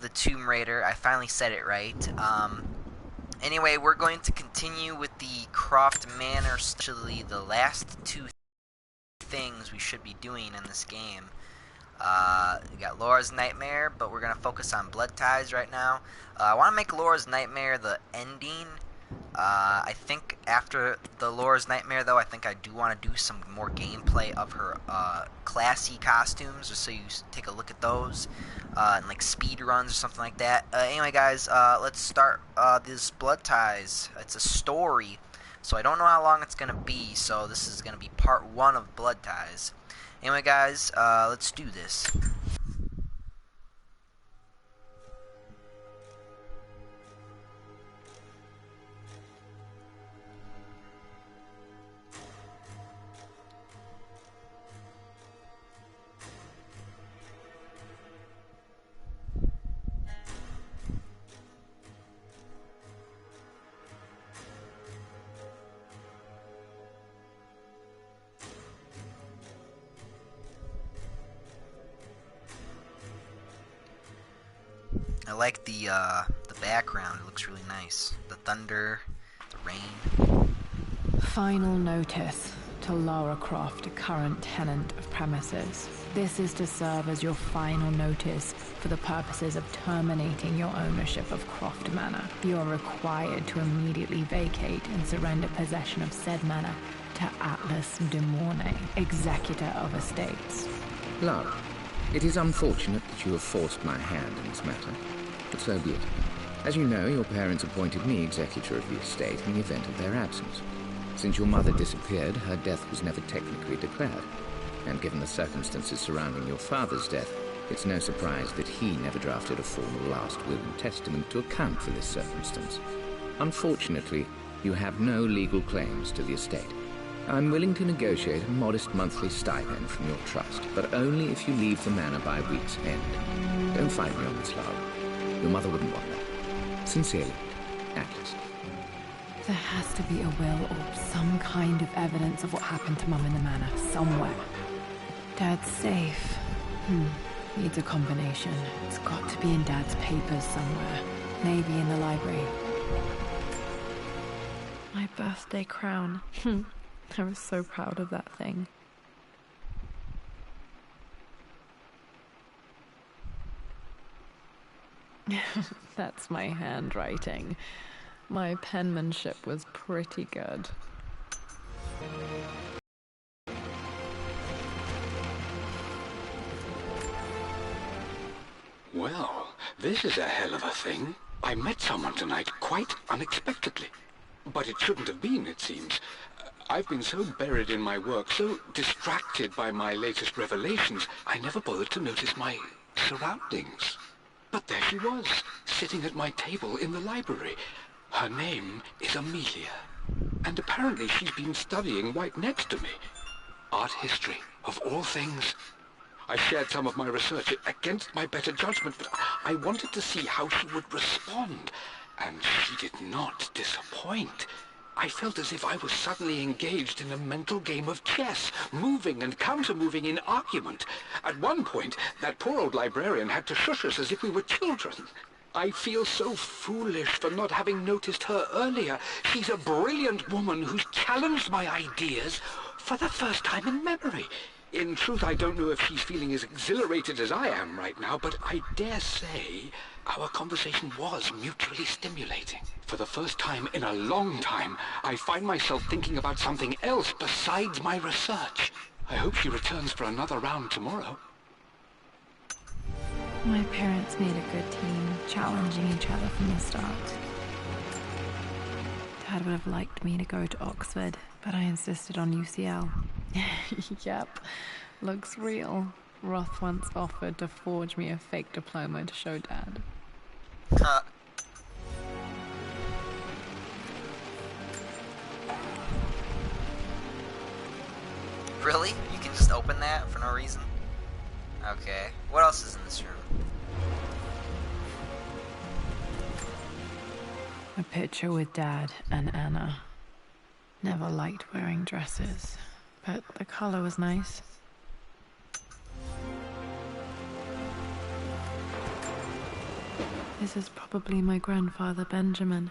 the Tomb Raider. I finally said it right. Anyway, we're going to continue with the Croft Manor, especially the last two things we should be doing in this game. We got Laura's Nightmare, but we're going to focus on Blood Ties right now. I want to make Laura's Nightmare the ending. I think after the Laura's Nightmare, though, I think I do want to do some more gameplay of her classy costumes, just so you take a look at those, and like speed runs or something like that. Anyway, guys, let's start this Blood Ties. It's a story, so I don't know how long it's going to be, so this is going to be part 1 of Blood Ties. Anyway, guys, let's do this. I like the background. It looks really nice. The thunder, the rain. Final notice to Lara Croft, a current tenant of premises. This is to serve as your final notice for the purposes of terminating your ownership of Croft Manor. You are required to immediately vacate and surrender possession of said manor to Atlas de Mornay, executor of estates. Lara, it is unfortunate that you have forced my hand in this matter, but so be it. As you know, your parents appointed me executor of the estate in the event of their absence. Since your mother disappeared, her death was never technically declared. And given the circumstances surrounding your father's death, it's no surprise that he never drafted a formal last will and testament to account for this circumstance. Unfortunately, you have no legal claims to the estate. I'm willing to negotiate a modest monthly stipend from your trust, but only if you leave the manor by week's end. Don't fight me on this, Lara. Your mother wouldn't want that. Sincerely, Atlas. There has to be a will or some kind of evidence of what happened to Mum in the manor, somewhere. Dad's safe. Needs a combination. It's got to be in Dad's papers somewhere. Maybe in the library. My birthday crown. I was so proud of that thing. That's my handwriting. My penmanship was pretty good. Well, this is a hell of a thing. I met someone tonight quite unexpectedly. But it shouldn't have been, it seems. I've been so buried in my work, so distracted by my latest revelations, I never bothered to notice my surroundings. But there she was, sitting at my table in the library. Her name is Amelia, and apparently she's been studying right next to me. Art history, of all things. I shared some of my research against my better judgment, but I wanted to see how she would respond, and she did not disappoint. I felt as if I was suddenly engaged in a mental game of chess, moving and counter-moving in argument. At one point, that poor old librarian had to shush us as if we were children. I feel so foolish for not having noticed her earlier. She's a brilliant woman who's challenged my ideas for the first time in memory. In truth, I don't know if she's feeling as exhilarated as I am right now, but I dare say our conversation was mutually stimulating. For the first time in a long time, I find myself thinking about something else besides my research. I hope she returns for another round tomorrow. My parents made a good team, challenging each other from the start. Dad would have liked me to go to Oxford, but I insisted on UCL. Yep, looks real. Roth once offered to forge me a fake diploma to show Dad. Really? You can just open that for no reason? Okay. What else is in this room? A picture with Dad and Anna. Never liked wearing dresses, but the color was nice. This is probably my grandfather, Benjamin.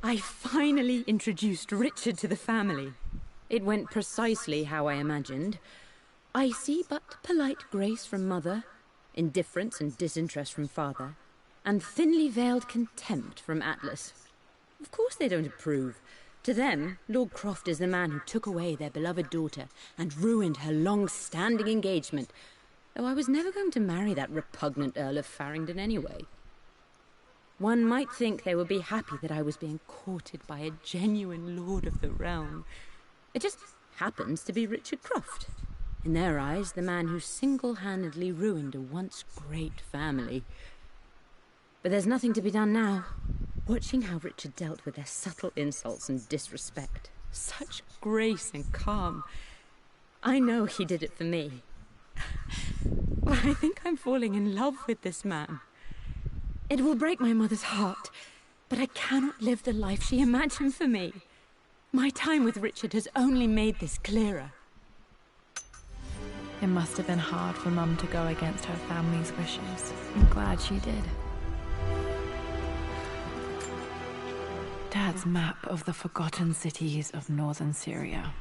I finally introduced Richard to the family. It went precisely how I imagined. I see but polite grace from mother, indifference and disinterest from father, and thinly veiled contempt from Atlas. Of course they don't approve. To them, Lord Croft is the man who took away their beloved daughter and ruined her long-standing engagement, though I was never going to marry that repugnant Earl of Farringdon anyway. One might think they would be happy that I was being courted by a genuine lord of the realm. It just happens to be Richard Croft. In their eyes, the man who single-handedly ruined a once great family. But there's nothing to be done now. Watching how Richard dealt with their subtle insults and disrespect. Such grace and calm. I know he did it for me. But I think I'm falling in love with this man. It will break my mother's heart, but I cannot live the life she imagined for me. My time with Richard has only made this clearer. It must have been hard for Mum to go against her family's wishes. I'm glad she did. Dad's map of the forgotten cities of northern Syria.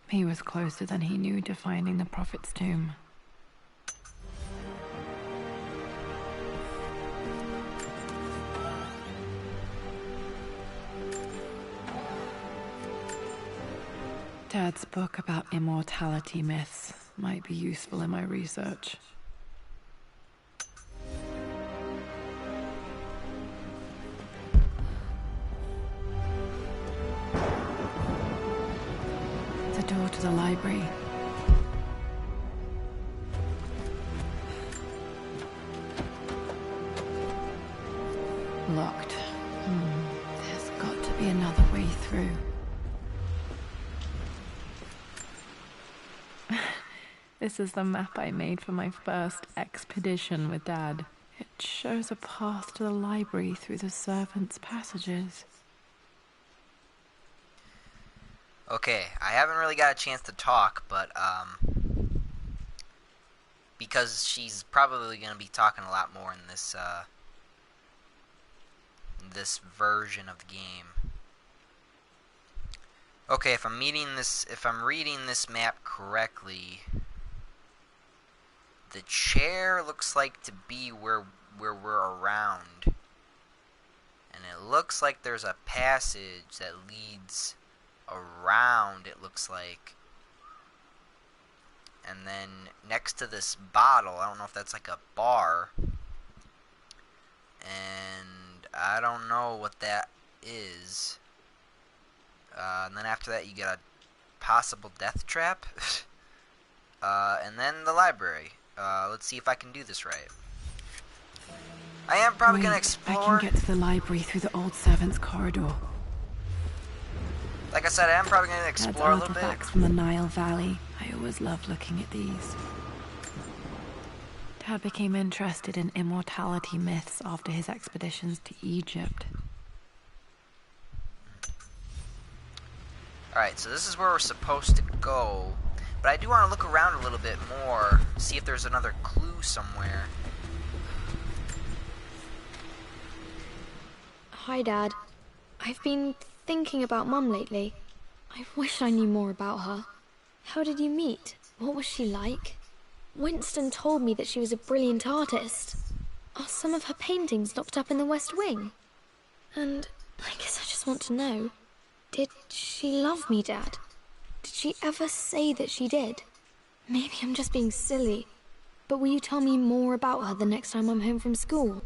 He was closer than he knew to finding the Prophet's tomb. Dad's book about immortality myths might be useful in my research. The door to the library. Locked. There's got to be another way through. This is the map I made for my first expedition with Dad. It shows a path to the library through the servants' passages. Okay, I haven't really got a chance to talk, but, because she's probably going to be talking a lot more in this, this version of the game. Okay, if I'm reading this map correctly, the chair looks like to be where we're around. And it looks like there's a passage that leads around, it looks like. And then next to this bottle, I don't know if that's like a bar. And I don't know what that is. And then after that you get a possible death trap. And then the library. Let's see if I can do this right. I am probably going to explore. I can get to the library through the old servants' corridor. Like I said, I am probably going to explore a little bit. Artifacts from the Nile Valley. I always loved looking at these. Dad became interested in immortality myths after his expeditions to Egypt. Alright, so this is where we're supposed to go. But I do want to look around a little bit more, see if there's another clue somewhere. Hi, Dad. I've been thinking about Mum lately. I wish I knew more about her. How did you meet? What was she like? Winston told me that she was a brilliant artist. Are some of her paintings locked up in the West Wing? And I guess I just want to know, did she love me, Dad? Did she ever say that she did? Maybe I'm just being silly, but will you tell me more about her the next time I'm home from school?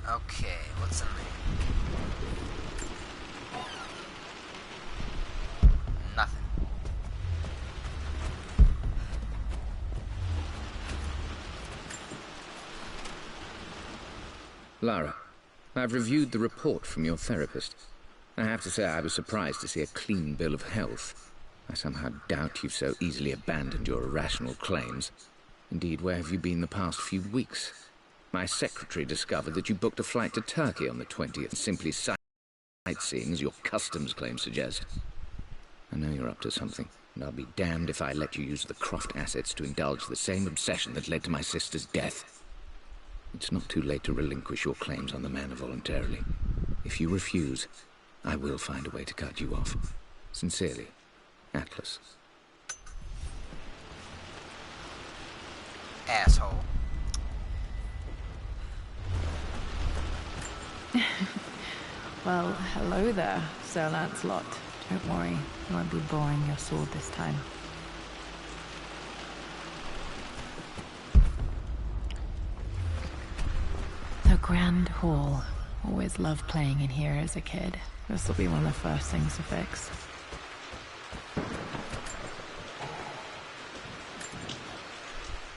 Okay, what's in there? Nothing. Lara, I've reviewed the report from your therapist. I have to say I was surprised to see a clean bill of health. I somehow doubt you've so easily abandoned your irrational claims. Indeed, where have you been the past few weeks? My secretary discovered that you booked a flight to Turkey on the 20th, simply sightseeing, as your customs claims suggest. I know you're up to something, and I'll be damned if I let you use the Croft assets to indulge the same obsession that led to my sister's death. It's not too late to relinquish your claims on the manor voluntarily. If you refuse, I will find a way to cut you off. Sincerely, Atlas. Asshole. Well, hello there, Sir Lancelot. Don't worry, you won't be boring your sword this time. The Grand Hall. Always loved playing in here as a kid. This will be one of the first things to fix.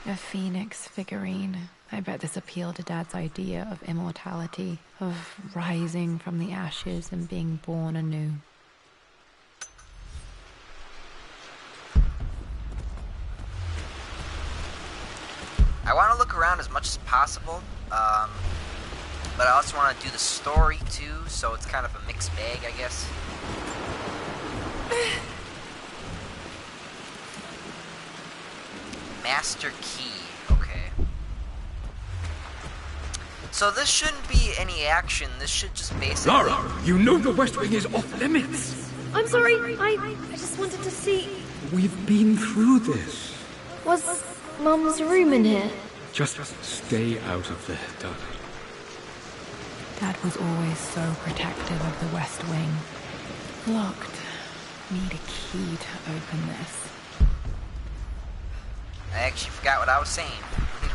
A phoenix figurine. I bet this appealed to Dad's idea of immortality, of rising from the ashes and being born anew. I want to look around as much as possible, but I also want to do the story too, so it's kind of a mixed bag, I guess. Master Key, okay. So this shouldn't be any action, this should just basically... Lara, you know the West Wing is off limits. I'm sorry, I just wanted to see... We've been through this. Was Mum's room in here? Just stay out of there, darling. Dad was always so protective of the West Wing. Locked. Need a key to open this. I actually forgot what I was saying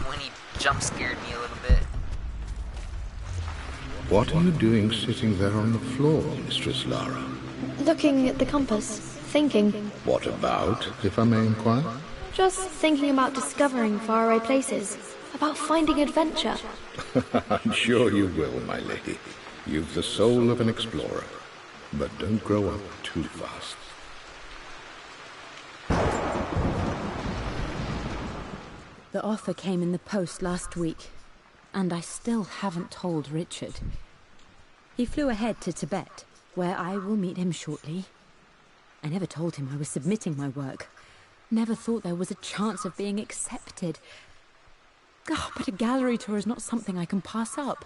when he jump scared me a little bit. What are you doing sitting there on the floor, Mistress Lara? Looking at the compass, thinking. What about, if I may inquire? Just thinking about discovering faraway places, about finding adventure. I'm sure you will, my lady. You've the soul of an explorer. But don't grow up too fast. The offer came in the post last week, and I still haven't told Richard. He flew ahead to Tibet, where I will meet him shortly. I never told him I was submitting my work. Never thought there was a chance of being accepted. Oh, but a gallery tour is not something I can pass up.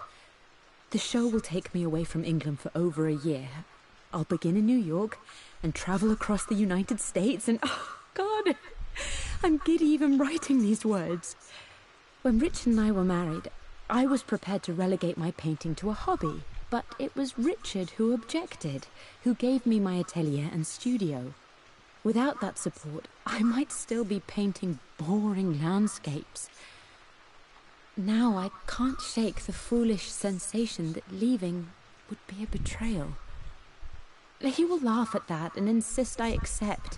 The show will take me away from England for over a year. I'll begin in New York and travel across the United States and... Oh, God! I'm giddy even writing these words. When Richard and I were married, I was prepared to relegate my painting to a hobby, but it was Richard who objected, who gave me my atelier and studio. Without that support, I might still be painting boring landscapes. Now I can't shake the foolish sensation that leaving would be a betrayal. He will laugh at that and insist I accept,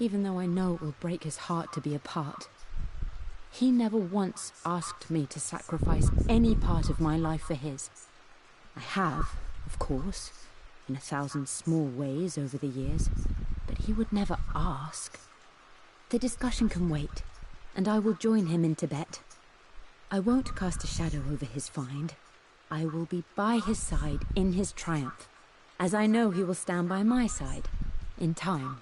even though I know it will break his heart to be apart. He never once asked me to sacrifice any part of my life for his. I have, of course, in 1,000 small ways over the years, but he would never ask. The discussion can wait, and I will join him in Tibet. I won't cast a shadow over his find. I will be by his side in his triumph, as I know he will stand by my side, in time.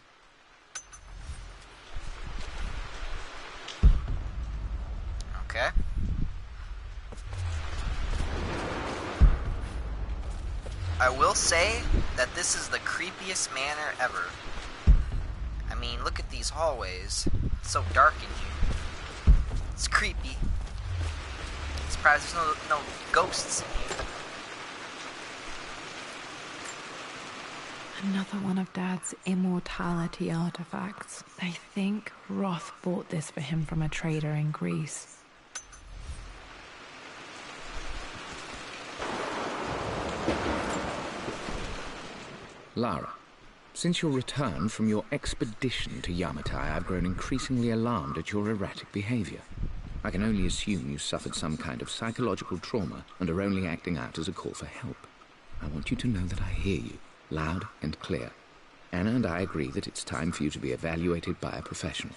Okay. I will say that this is the creepiest manor ever. I mean, look at these hallways. It's so dark in here. It's creepy. Surprised there's no ghosts in here. Another one of Dad's immortality artifacts. I think Roth bought this for him from a trader in Greece. Lara, since your return from your expedition to Yamatai, I've grown increasingly alarmed at your erratic behavior. I can only assume you suffered some kind of psychological trauma and are only acting out as a call for help. I want you to know that I hear you, loud and clear. Anna and I agree that it's time for you to be evaluated by a professional.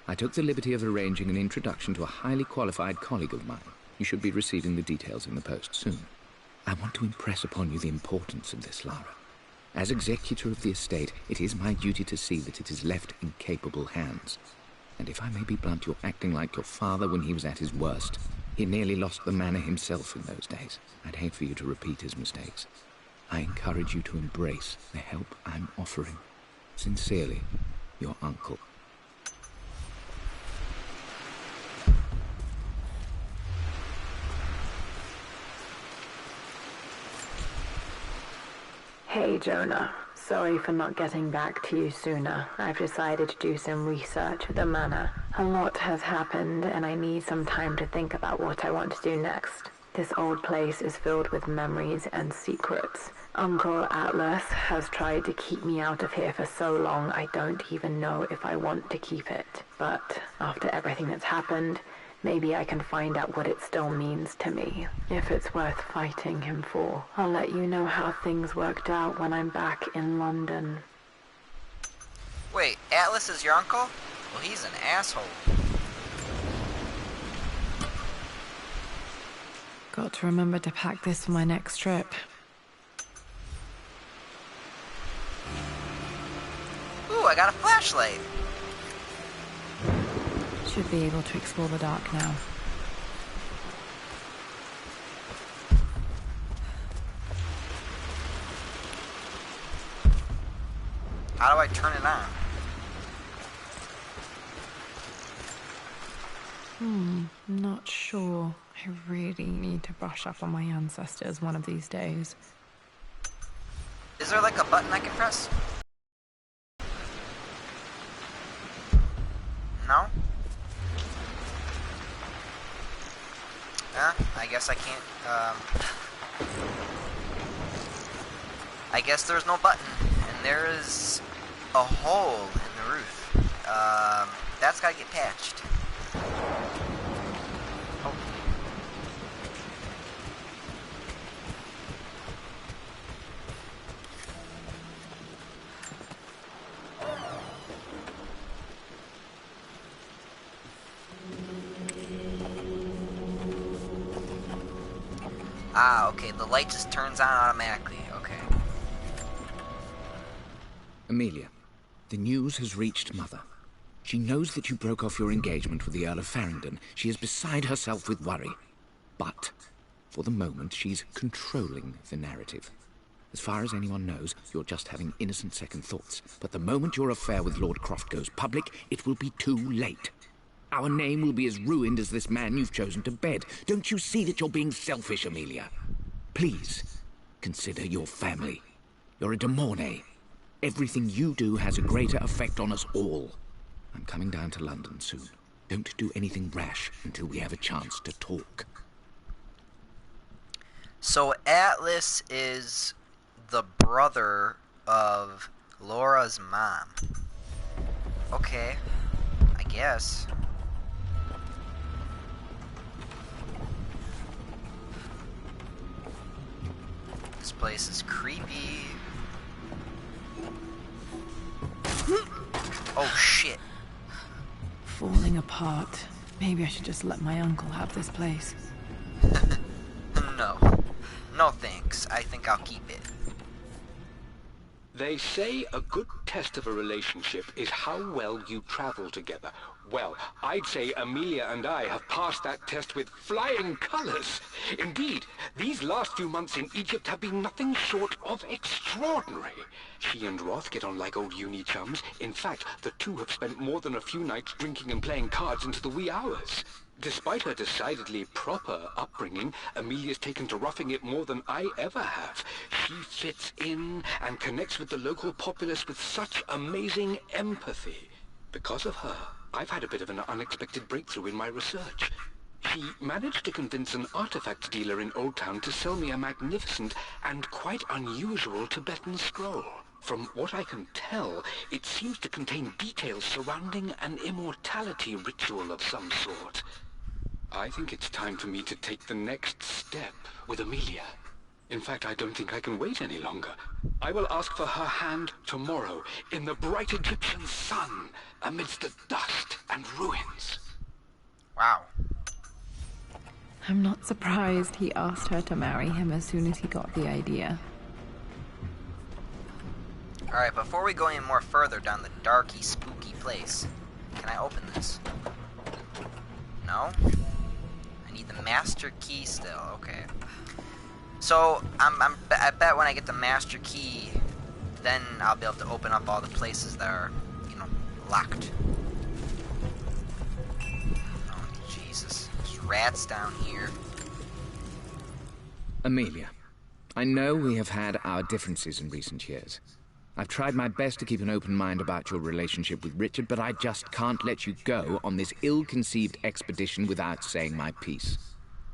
I took the liberty of arranging an introduction to a highly qualified colleague of mine. You should be receiving the details in the post soon. I want to impress upon you the importance of this, Lara. As executor of the estate, it is my duty to see that it is left in capable hands. And if I may be blunt, you're acting like your father when he was at his worst. He nearly lost the manor himself in those days. I'd hate for you to repeat his mistakes. I encourage you to embrace the help I'm offering. Sincerely, your uncle. Hey, Jonah. Sorry for not getting back to you sooner. I've decided to do some research at the manor. A lot has happened, and I need some time to think about what I want to do next. This old place is filled with memories and secrets. Uncle Atlas has tried to keep me out of here for so long, I don't even know if I want to keep it. But after everything that's happened, maybe I can find out what it still means to me, if it's worth fighting him for. I'll let you know how things worked out when I'm back in London. Wait, Atlas is your uncle? Well, he's an asshole. Got to remember to pack this for my next trip. Ooh, I got a flashlight. Should be able to explore the dark now. How do I turn it on? Not sure. I really need to brush up on my ancestors one of these days. Is there like a button I can press? No? I guess I can't, I guess there's no button. And there is a hole in the roof. That's gotta get patched. Oh. Ah, okay, the light just turns on automatically, okay. Amelia, the news has reached Mother. She knows that you broke off your engagement with the Earl of Farringdon. She is beside herself with worry. But, for the moment, she's controlling the narrative. As far as anyone knows, you're just having innocent second thoughts. But the moment your affair with Lord Croft goes public, it will be too late. Our name will be as ruined as this man you've chosen to bed. Don't you see that you're being selfish, Amelia? Please, consider your family. You're a de Mornay. Everything you do has a greater effect on us all. I'm coming down to London soon. Don't do anything rash until we have a chance to talk. So Atlas is the brother of Laura's mom. Okay, I guess. This place is creepy. Oh shit. Falling apart. Maybe I should just let my uncle have this place. No. No thanks. I think I'll keep it. They say a good test of a relationship is how well you travel together. Well, I'd say Amelia and I have passed that test with flying colors. Indeed, these last few months in Egypt have been nothing short of extraordinary. She and Roth get on like old uni chums. In fact, the two have spent more than a few nights drinking and playing cards into the wee hours. Despite her decidedly proper upbringing, Amelia's taken to roughing it more than I ever have. She fits in and connects with the local populace with such amazing empathy. Because of her, I've had a bit of an unexpected breakthrough in my research. She managed to convince an artifact dealer in Old Town to sell me a magnificent and quite unusual Tibetan scroll. From what I can tell, it seems to contain details surrounding an immortality ritual of some sort. I think it's time for me to take the next step with Amelia. In fact, I don't think I can wait any longer. I will ask for her hand tomorrow in the bright Egyptian sun amidst the dust. and ruins. Wow. I'm not surprised he asked her to marry him as soon as he got the idea. Alright, before we go any more further down the darky, spooky place, can I open this? No? I need the master key still, okay. So, I bet when I get the master key, then I'll be able to open up all the places that are, you know, locked. Oh, Jesus. There's rats down here. Amelia, I know we have had our differences in recent years. I've tried my best to keep an open mind about your relationship with Richard, but I just can't let you go on this ill-conceived expedition without saying my piece.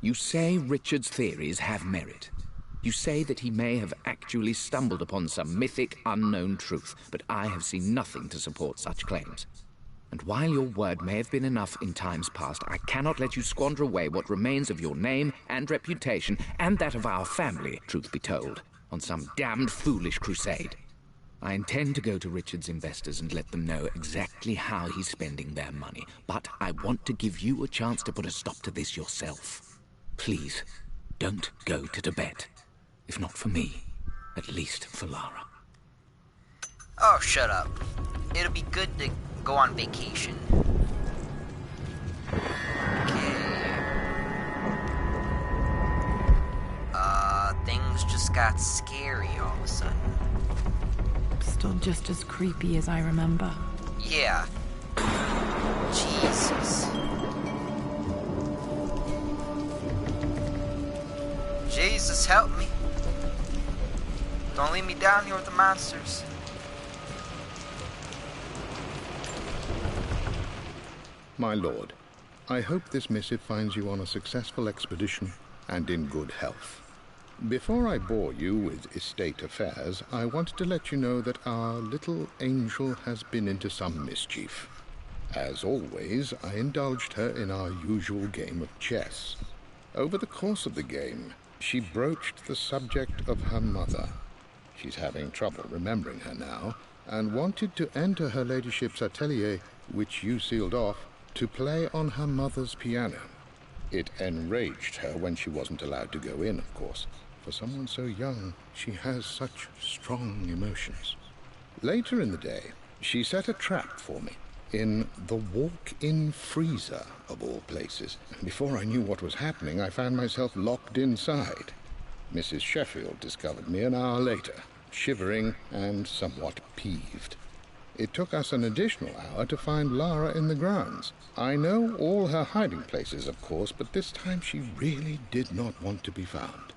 You say Richard's theories have merit. You say that he may have actually stumbled upon some mythic, unknown truth, but I have seen nothing to support such claims. And while your word may have been enough in times past, I cannot let you squander away what remains of your name and reputation, and that of our family, truth be told, on some damned foolish crusade. I intend to go to Richard's investors and let them know exactly how he's spending their money, but I want to give you a chance to put a stop to this yourself. Please, don't go to Tibet. If not for me, at least for Lara. Oh, shut up. It'll be good to go on vacation. Okay. Things just got scary all of a sudden. Still just as creepy as I remember. Yeah. Jesus. Jesus, help me. Don't leave me down here with the monsters. My lord, I hope this missive finds you on a successful expedition and in good health. Before I bore you with estate affairs, I wanted to let you know that our little angel has been into some mischief. As always, I indulged her in our usual game of chess. Over the course of the game, she broached the subject of her mother. She's having trouble remembering her now, and wanted to enter her ladyship's atelier, which you sealed off, to play on her mother's piano. It enraged her when she wasn't allowed to go in, of course. For someone so young, she has such strong emotions. Later in the day, she set a trap for me in the walk-in freezer, of all places. And before I knew what was happening, I found myself locked inside. Mrs. Sheffield discovered me an hour later, shivering and somewhat peeved. It took us an additional hour to find Lara in the grounds. I know all her hiding places, of course, but this time she really did not want to be found.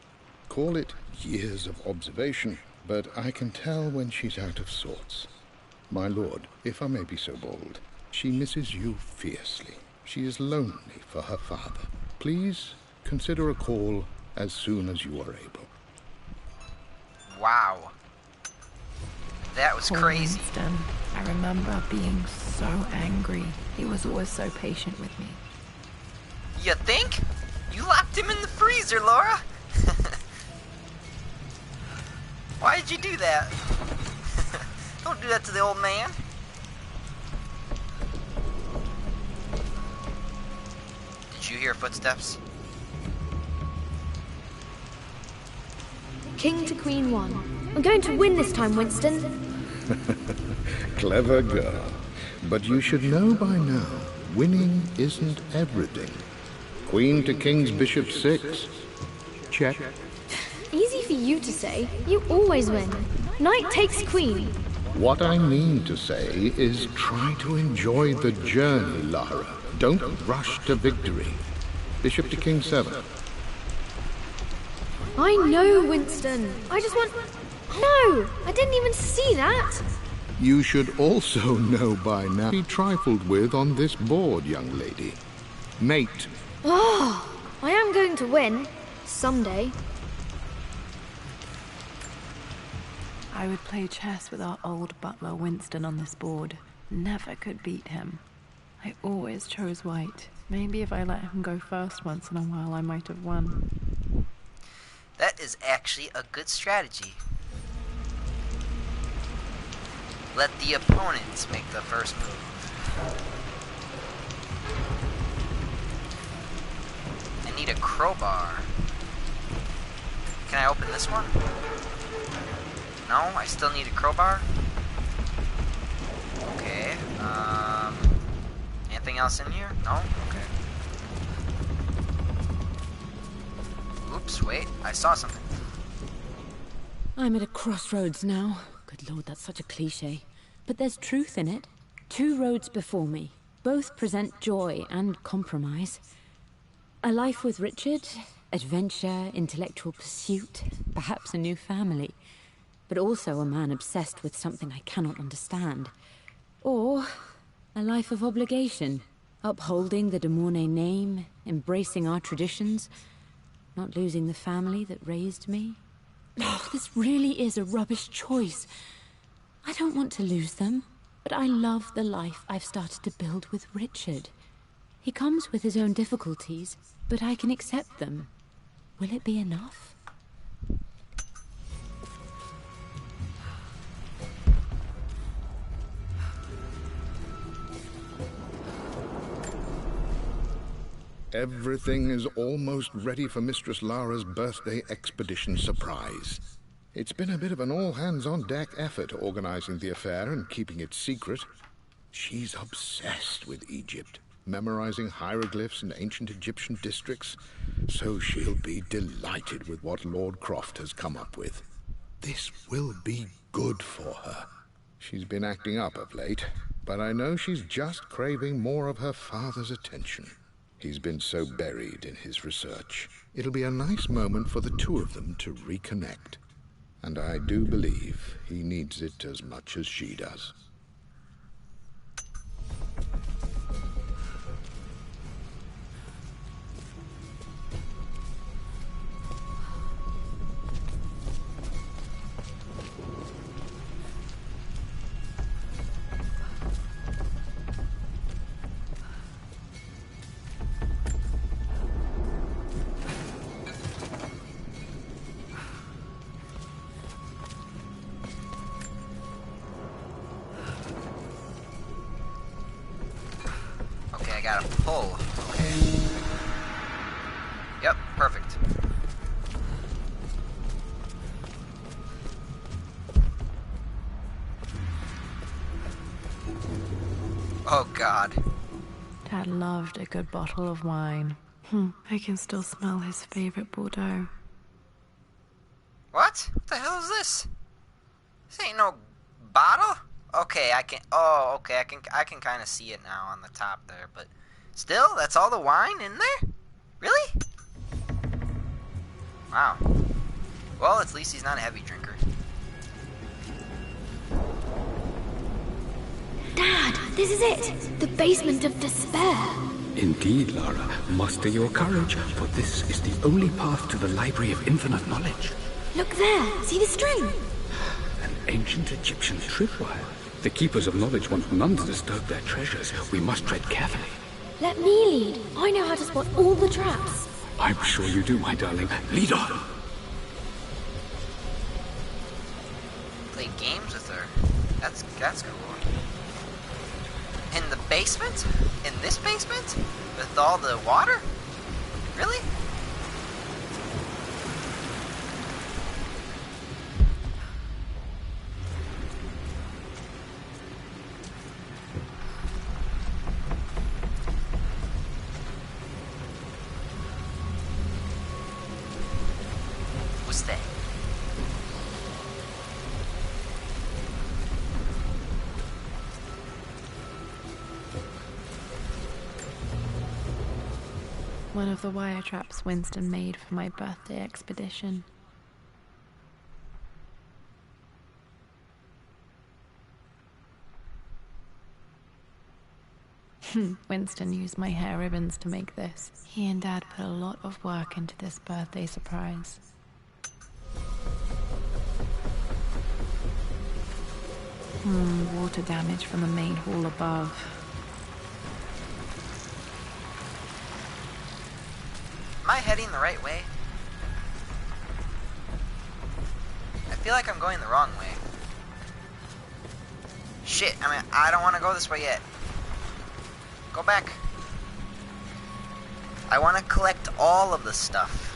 Call it years of observation, but I can tell when she's out of sorts. My lord, if I may be so bold, she misses you fiercely. She is lonely for her father. Please consider a call as soon as you are able. Wow. That was Poor crazy. Winston. I remember being so angry. He was always so patient with me. You think? You locked him in the freezer, Laura? Why did you do that? Don't do that to the old man. Did you hear footsteps? King to Queen 1. I'm going to win this time, Winston. Clever girl. But you should know by now, winning isn't everything. Queen to King's Bishop 6. Check. Easy for you to say. You always win. Knight takes queen. What I mean to say is try to enjoy the journey, Lara. Don't rush to victory. Bishop to King 7. I know, Winston. I just want... No! I didn't even see that! You should also know by now be trifled with on this board, young lady. Mate. Oh, I am going to win. Someday. I would play chess with our old butler Winston on this board. Never could beat him. I always chose white. Maybe if I let him go first once in a while, I might have won. That is actually a good strategy. Let the opponents make the first move. need a crowbar. Can I open this one? No, I still need a crowbar. Okay. Anything else in here? No? Okay. Oops, wait. I saw something. I'm at a crossroads now. Good lord, that's such a cliche. But there's truth in it. 2 roads before me. Both present joy and compromise. A life with Richard, adventure, intellectual pursuit, perhaps a new family. But also a man obsessed with something I cannot understand. Or a life of obligation, upholding the de Mornay name, embracing our traditions, not losing the family that raised me. Oh, this really is a rubbish choice. I don't want to lose them, but I love the life I've started to build with Richard. He comes with his own difficulties, but I can accept them. Will it be enough? Everything is almost ready for Mistress Lara's birthday expedition surprise. It's been a bit of an all-hands-on-deck effort organizing the affair and keeping it secret. She's obsessed with Egypt, memorizing hieroglyphs and ancient Egyptian districts, so she'll be delighted with what Lord Croft has come up with. This will be good for her. She's been acting up of late, but I know she's just craving more of her father's attention. He's been so buried in his research. It'll be a nice moment for the 2 of them to reconnect. And I do believe he needs it as much as she does. I gotta pull. Okay. Yep, perfect. Oh god. Dad loved a good bottle of wine. I can still smell his favorite Bordeaux. What? What the hell is this? This ain't no bottle? Okay, I can. Oh, okay, I can kind of see it now on the top there, but still, that's all the wine in there? Really? Wow. Well, at least he's not a heavy drinker. Dad, this is it! The basement of despair! Indeed, Lara. Muster your courage, for this is the only path to the Library of Infinite Knowledge. Look there! See the string? An ancient Egyptian tripwire. The Keepers of Knowledge want none to disturb their treasures. We must tread carefully. Let me lead. I know how to spot all the traps. I'm sure you do, my darling. Lead on! Play games with her. That's cool. In the basement? In this basement? With all the water? Really? What's that? One of the wire traps Winston made for my birthday expedition. Winston used my hair ribbons to make this. He and Dad put a lot of work into this birthday surprise. Water damage from the main hall above. Am I heading the right way? I feel like I'm going the wrong way. Shit, I don't want to go this way yet. Go back. I want to collect all of the stuff.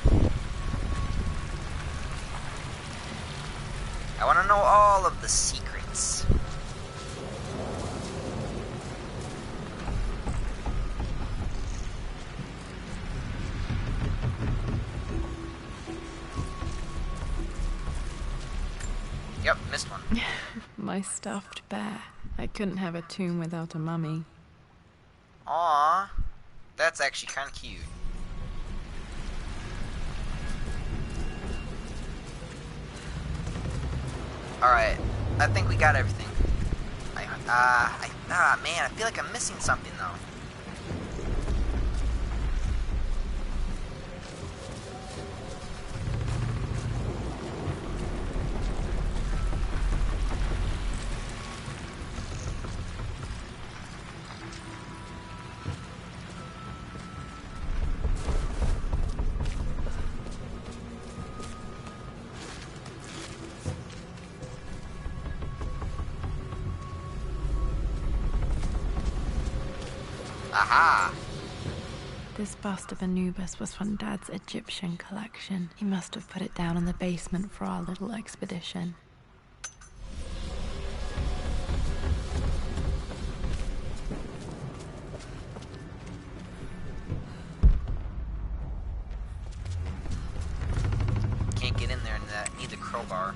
I want to know all of the secrets. Yep, missed one. My stuffed bear. I couldn't have a tomb without a mummy. Aww. That's actually kind of cute. Alright, I think we got everything. Man, I feel like I'm missing something though. Aha! This bust of Anubis was from Dad's Egyptian collection. He must have put it down in the basement for our little expedition. Can't get in there and need the crowbar.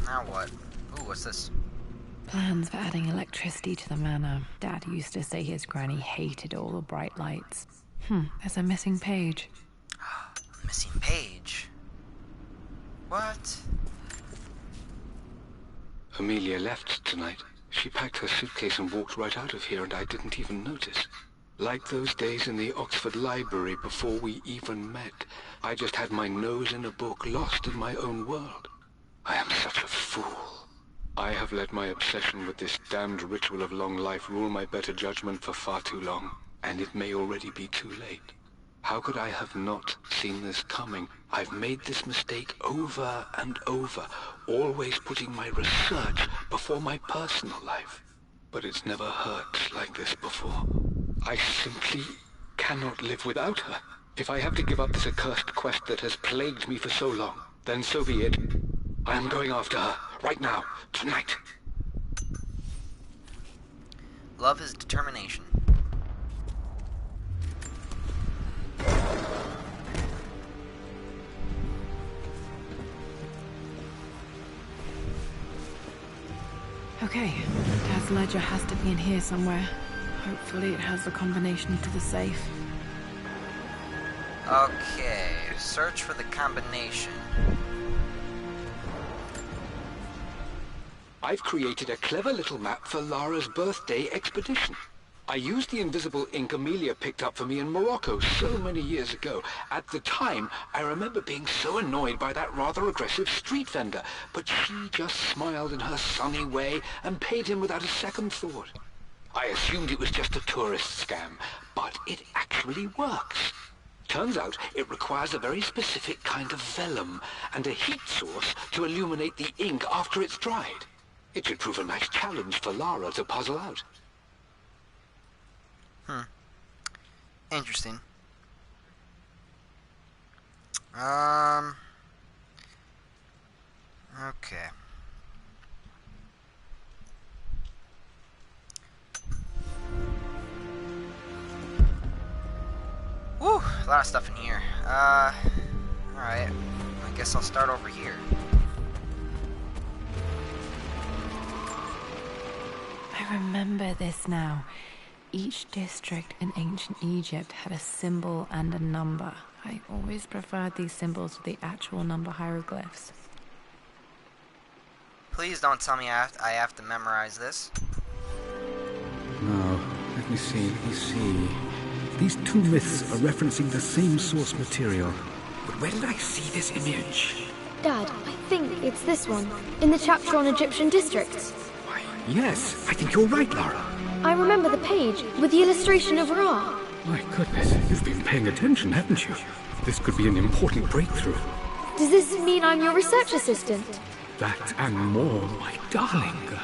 Now what? Ooh, what's this? Plans for adding electricity to the manor. Dad used to say his granny hated all the bright lights. There's a missing page. Missing page? What? Amelia left tonight. She packed her suitcase and walked right out of here, and I didn't even notice. Like those days in the Oxford Library before we even met. I just had my nose in a book, lost in my own world. I am such a fool. I have let my obsession with this damned ritual of long life rule my better judgment for far too long, and it may already be too late. How could I have not seen this coming? I've made this mistake over and over, always putting my research before my personal life. But it's never hurt like this before. I simply cannot live without her. If I have to give up this accursed quest that has plagued me for so long, then so be it. I am going after her, right now, tonight. Love is determination. Okay, Dad's ledger has to be in here somewhere. Hopefully it has the combination to the safe. Okay, search for the combination. I've created a clever little map for Lara's birthday expedition. I used the invisible ink Amelia picked up for me in Morocco so many years ago. At the time, I remember being so annoyed by that rather aggressive street vendor, but she just smiled in her sunny way and paid him without a second thought. I assumed it was just a tourist scam, but it actually works. Turns out it requires a very specific kind of vellum and a heat source to illuminate the ink after it's dried. It should prove a nice challenge for Lara to puzzle out. Interesting. Okay. Woo! A lot of stuff in here. Alright. I guess I'll start over here. I remember this now. Each district in ancient Egypt had a symbol and a number. I always preferred these symbols to the actual number hieroglyphs. Please don't tell me I have to memorize this. Now, let me see. These two myths are referencing the same source material. But where did I see this image? Dad, I think it's this one, in the chapter on Egyptian districts. Why, yes, I think you're right, Lara. I remember the page with the illustration of Ra. My goodness, you've been paying attention, haven't you? This could be an important breakthrough. Does this mean I'm your research assistant? That and more, my darling girl.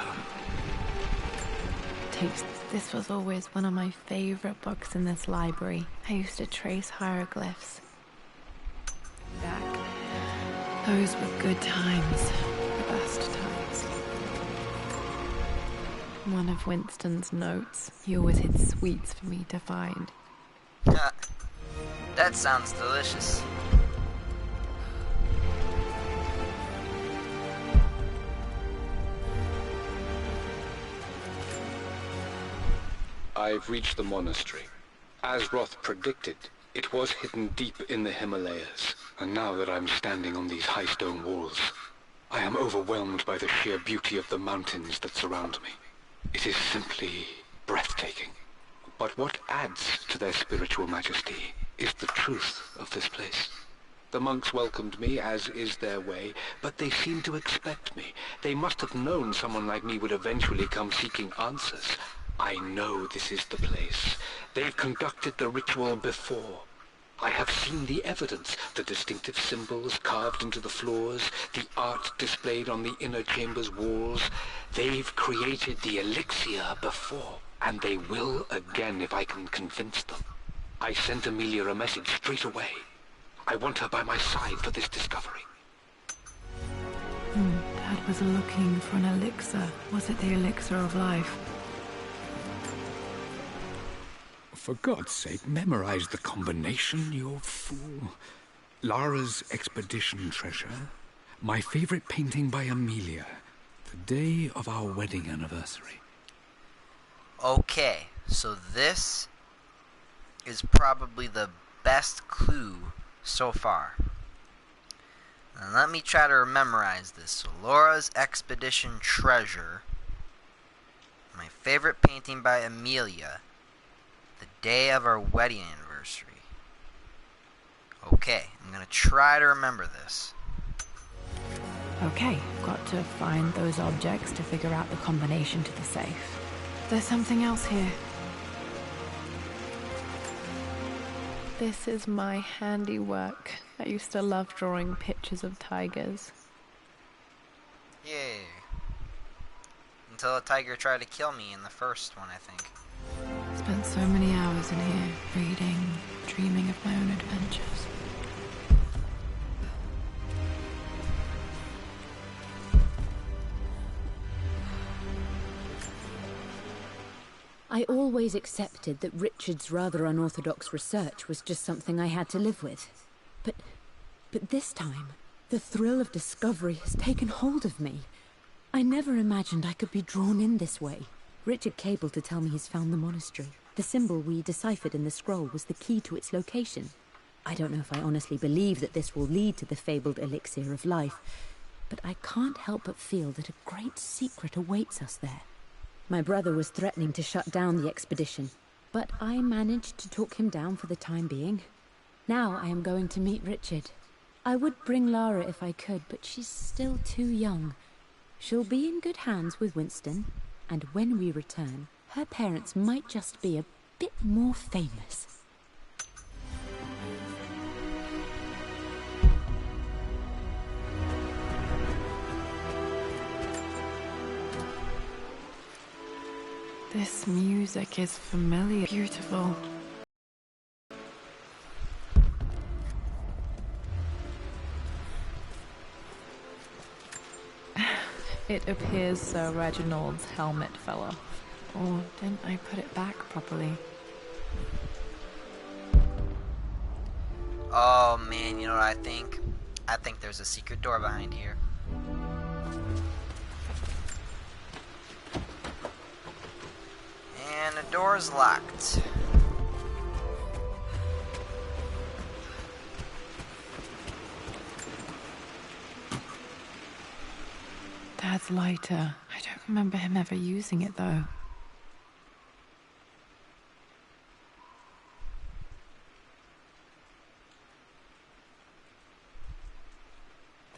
This was always one of my favorite books in this library. I used to trace hieroglyphs. Back. Those were good times. The best times. One of Winston's notes. He always hid sweets for me to find. That sounds delicious. I've reached the monastery. As Roth predicted, it was hidden deep in the Himalayas. And now that I'm standing on these high stone walls, I am overwhelmed by the sheer beauty of the mountains that surround me. It is simply breathtaking. But what adds to their spiritual majesty is the truth of this place. The monks welcomed me, as is their way, but they seemed to expect me. They must have known someone like me would eventually come seeking answers. I know this is the place. They've conducted the ritual before. I have seen the evidence, the distinctive symbols carved into the floors, the art displayed on the inner chamber's walls. They've created the elixir before, and they will again if I can convince them. I sent Amelia a message straight away. I want her by my side for this discovery. Dad was looking for an elixir. Was it the elixir of life? For God's sake, memorize the combination, you fool. Lara's expedition treasure, my favorite painting by Amelia, the day of our wedding anniversary. Okay, so this is probably the best clue so far. Now let me try to memorize this. So Laura's expedition treasure, my favorite painting by Amelia, the day of our wedding anniversary. Okay, I'm gonna try to remember this. Okay, got to find those objects to figure out the combination to the safe. There's something else here. This is my handiwork. I used to love drawing pictures of tigers. Yay. Until a tiger tried to kill me in the first one, I think. Spent so many hours in here, reading, dreaming of my own adventures. I always accepted that Richard's rather unorthodox research was just something I had to live with. But this time, the thrill of discovery has taken hold of me. I never imagined I could be drawn in this way. Richard cabled to tell me he's found the monastery. The symbol we deciphered in the scroll was the key to its location. I don't know if I honestly believe that this will lead to the fabled elixir of life, but I can't help but feel that a great secret awaits us there. My brother was threatening to shut down the expedition, but I managed to talk him down for the time being. Now I am going to meet Richard. I would bring Lara if I could, but she's still too young. She'll be in good hands with Winston, and when we return, her parents might just be a bit more famous. This music is familiar. Beautiful. It appears Sir Reginald's helmet fell off. Or didn't I put it back properly? Oh man, you know what I think? I think there's a secret door behind here. And the door's locked. Dad's lighter. I don't remember him ever using it though.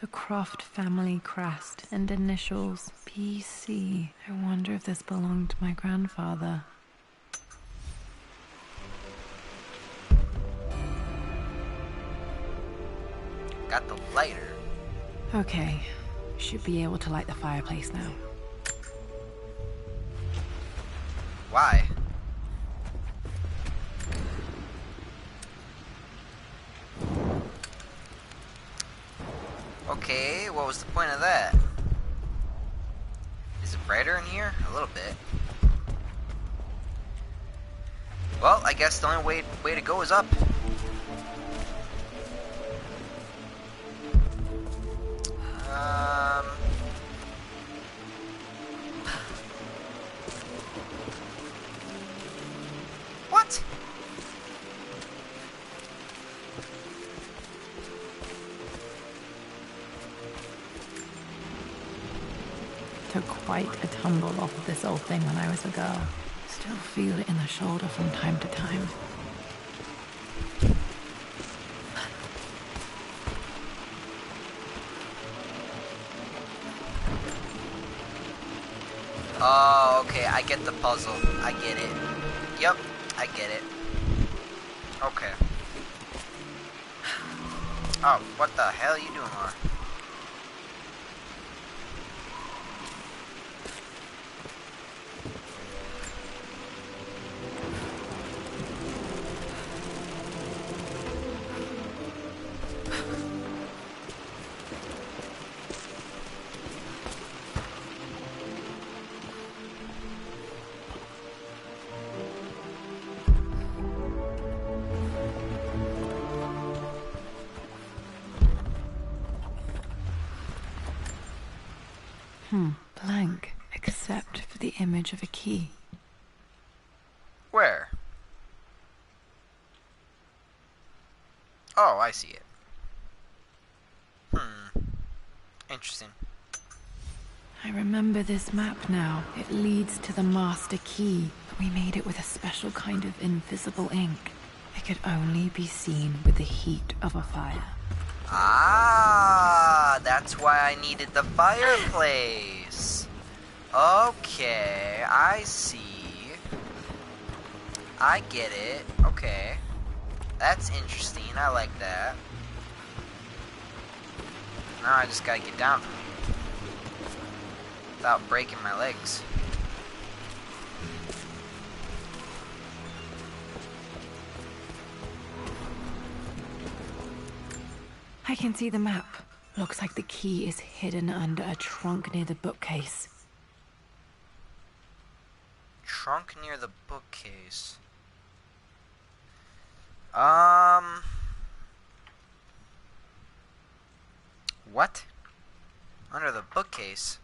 The Croft family crest and initials PC. I wonder if this belonged to my grandfather. Got the lighter. Okay, Should be able to light the fireplace now. Why? Okay, what was the point of that? Is it brighter in here? A little bit. Well, I guess the only way to go is up. What? Took quite a tumble off of this old thing when I was a girl. Still feel it in the shoulder from time to time. Oh, okay, I get the puzzle. I get it. Yep, I get it. Okay. Oh, what the hell are you doing, Laura? Blank, except for the image of a key. Where? Oh, I see it. Interesting. I remember this map now. It leads to the master key. We made it with a special kind of invisible ink. It could only be seen with the heat of a fire. Ah, that's why I needed the fireplace. Okay, I see. I get it. Okay. That's interesting. I like that. Now I just gotta get down from here without breaking my legs. I can see the map. Looks like the key is hidden under a trunk near the bookcase. Trunk near the bookcase. What? Under the bookcase?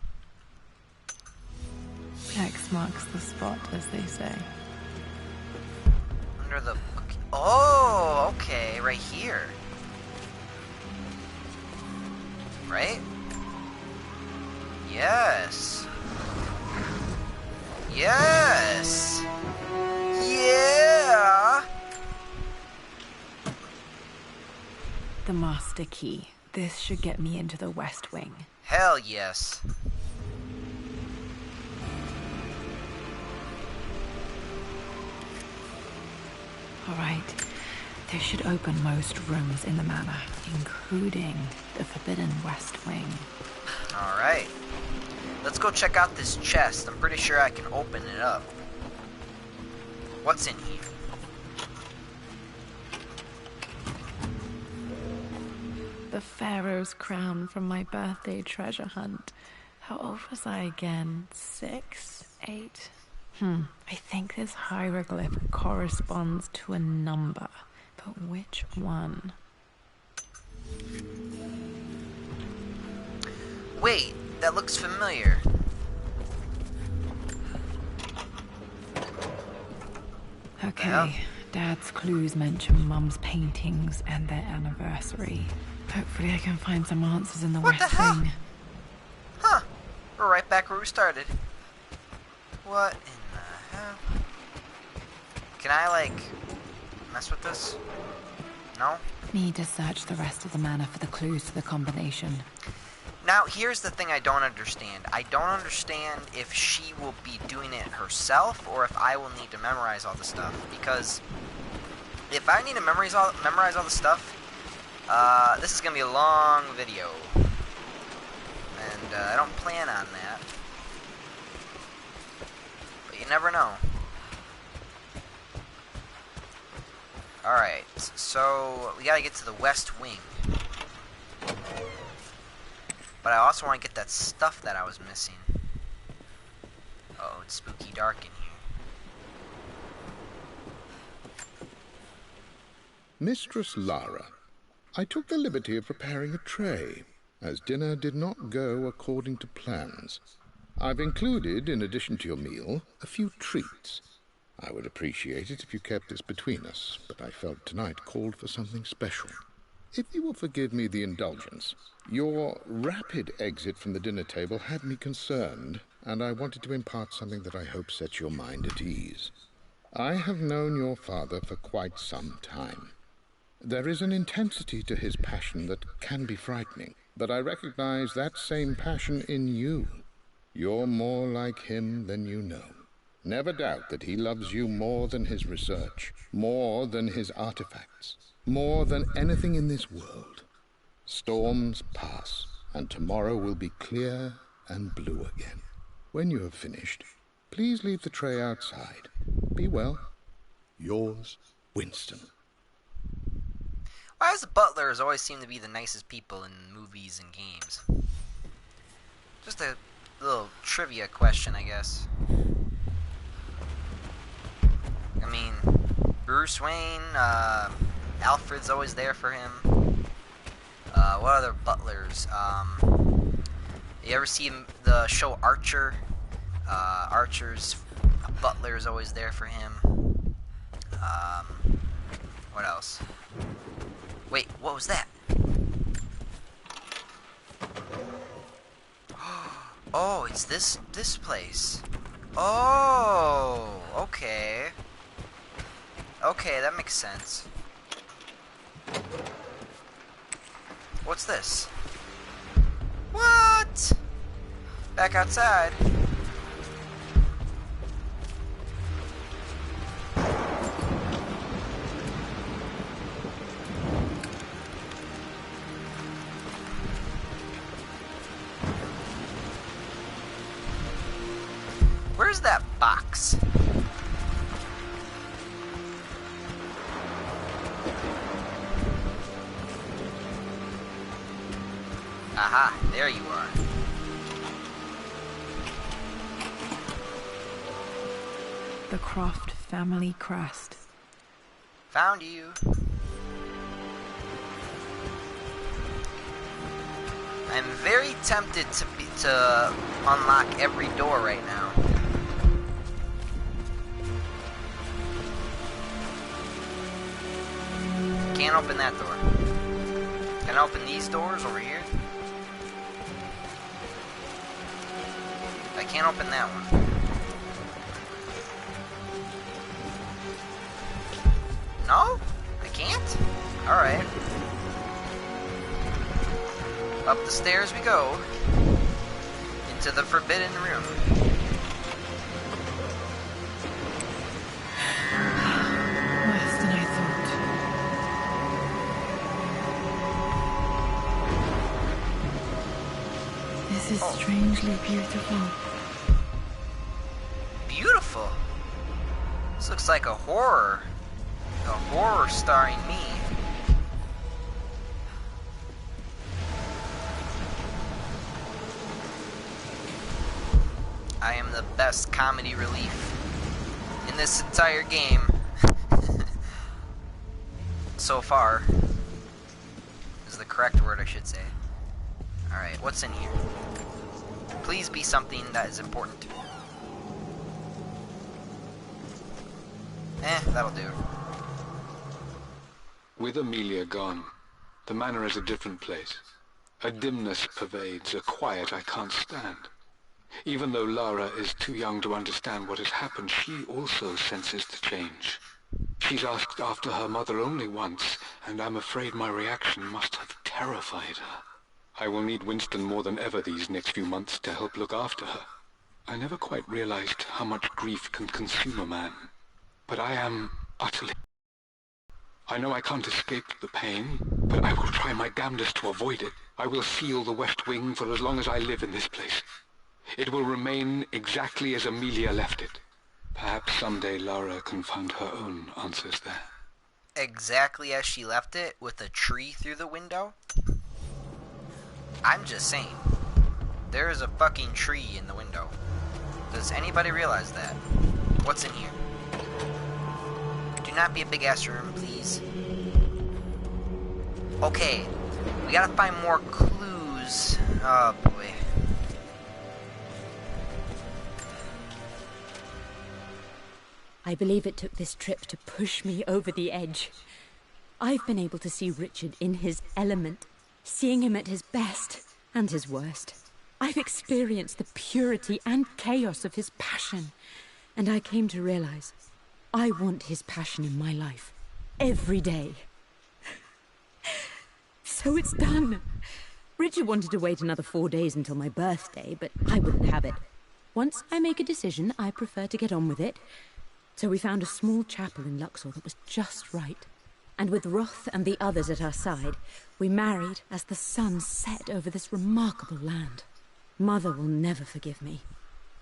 X marks the spot, as they say. Under the book. Oh, okay, right here. Right? Yes. Yes. Yeah. The master key. This should get me into the West Wing. Hell yes. All right. This should open most rooms in the manor, including the Forbidden West Wing. Alright. Let's go check out this chest. I'm pretty sure I can open it up. What's in here? The Pharaoh's crown from my birthday treasure hunt. How old was I again? 6? 8? I think this hieroglyph corresponds to a number. But which one? Wait, that looks familiar. Okay, Dad's clues mention Mum's paintings and their anniversary. Hopefully I can find some answers in the What the West hell? Wing. Huh. We're right back where we started. What in the hell? Can I, like, mess with this? No? Need to search the rest of the manor for the clues to the combination. Now, here's the thing I don't understand. I don't understand if she will be doing it herself or if I will need to memorize all the stuff. Because if I need to memorize all the stuff, this is going to be a long video. And and I don't plan on that. But you never know. Alright, so we gotta get to the west wing. But I also want to get that stuff that I was missing. Oh, it's spooky dark in here. Mistress Lara, I took the liberty of preparing a tray, as dinner did not go according to plans. I've included, in addition to your meal, a few treats. I would appreciate it if you kept this between us, but I felt tonight called for something special. If you will forgive me the indulgence, your rapid exit from the dinner table had me concerned, and I wanted to impart something that I hope sets your mind at ease. I have known your father for quite some time. There is an intensity to his passion that can be frightening, but I recognize that same passion in you. You're more like him than you know. Never doubt that he loves you more than his research, more than his artifacts, more than anything in this world. Storms pass, and tomorrow will be clear and blue again. When you have finished, please leave the tray outside. Be well. Yours, Winston. Why does the butlers always seem to be the nicest people in movies and games? Just a little trivia question, I guess. I mean, Bruce Wayne, Alfred's always there for him. What other butlers? You ever see the show Archer? Archer's butler is always there for him. What else? Wait, what was that? Oh, it's this place. Oh, okay. Okay, that makes sense. What's this? What? Back outside. Where's that box? Aha, there you are. The Croft family crest. Found you. I'm very tempted to unlock every door right now. Can't open that door. Can I open these doors over here? I can't open that one. No? I can't? Alright. Up the stairs we go. Into the forbidden room. Worse than I thought. This is strangely beautiful. Beautiful? This looks like a horror. A horror starring me. I am the best comedy relief in this entire game. So far. Is the correct word, I should say. Alright, what's in here? Please be something that is important. That'll do. With Amelia gone, the manor is a different place. A dimness pervades, a quiet I can't stand. Even though Lara is too young to understand what has happened, she also senses the change. She's asked after her mother only once, and I'm afraid my reaction must have terrified her. I will need Winston more than ever these next few months to help look after her. I never quite realized how much grief can consume a man, but I am utterly... I know I can't escape the pain, but I will try my damnedest to avoid it. I will seal the West Wing for as long as I live in this place. It will remain exactly as Amelia left it. Perhaps someday Lara can find her own answers there. Exactly as she left it, with a tree through the window? I'm just saying. There is a fucking tree in the window. Does anybody realize that? What's in here? Do not be a big ass room, please. Okay, we gotta find more clues. Oh boy. I believe it took this trip to push me over the edge. I've been able to see Richard in his element, seeing him at his best and his worst. I've experienced the purity and chaos of his passion, and I came to realize I want his passion in my life every day. So it's done. Richard wanted to wait another 4 days until my birthday, but I wouldn't have it. Once I make a decision, I prefer to get on with it. So we found a small chapel in Luxor that was just right. And with Roth and the others at our side, we married as the sun set over this remarkable land. Mother will never forgive me.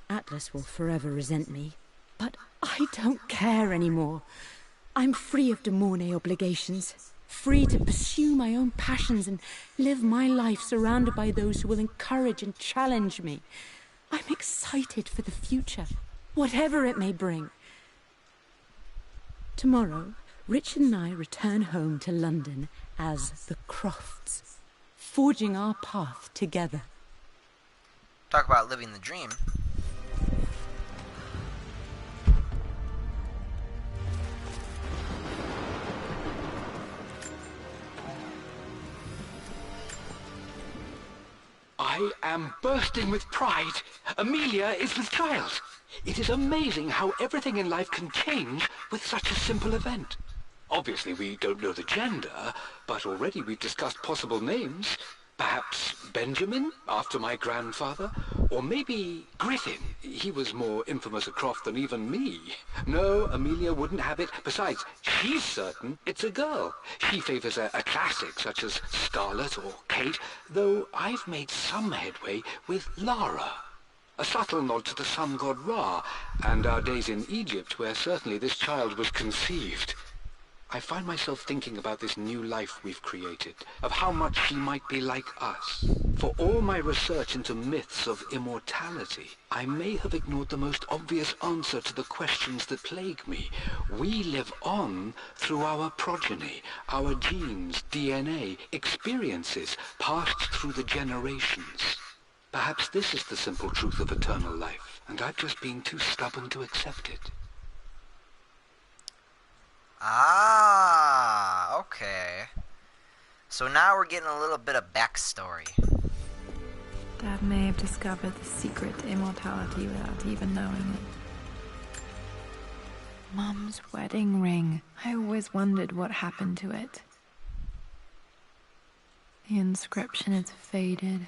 Atlas will forever resent me. But I don't care anymore. I'm free of De Mornay obligations, free to pursue my own passions and live my life surrounded by those who will encourage and challenge me. I'm excited for the future, whatever it may bring. Tomorrow, Richard and I return home to London as the Crofts, forging our path together. Talk about living the dream. I am bursting with pride. Amelia is with child. It is amazing how everything in life can change with such a simple event. Obviously, we don't know the gender, but already we've discussed possible names. Perhaps Benjamin, after my grandfather, or maybe Griffin. He was more infamous a Croft than even me. No, Amelia wouldn't have it. Besides, she's certain it's a girl. She favors a classic such as Scarlet or Kate, though I've made some headway with Lara. A subtle nod to the sun god Ra, and our days in Egypt, where certainly this child was conceived. I find myself thinking about this new life we've created, of how much she might be like us. For all my research into myths of immortality, I may have ignored the most obvious answer to the questions that plague me. We live on through our progeny, our genes, DNA, experiences passed through the generations. Perhaps this is the simple truth of eternal life, and I've just been too stubborn to accept it. Ah, okay. So now we're getting a little bit of backstory. Dad may have discovered the secret to immortality without even knowing it. Mum's wedding ring. I always wondered what happened to it. The inscription is faded.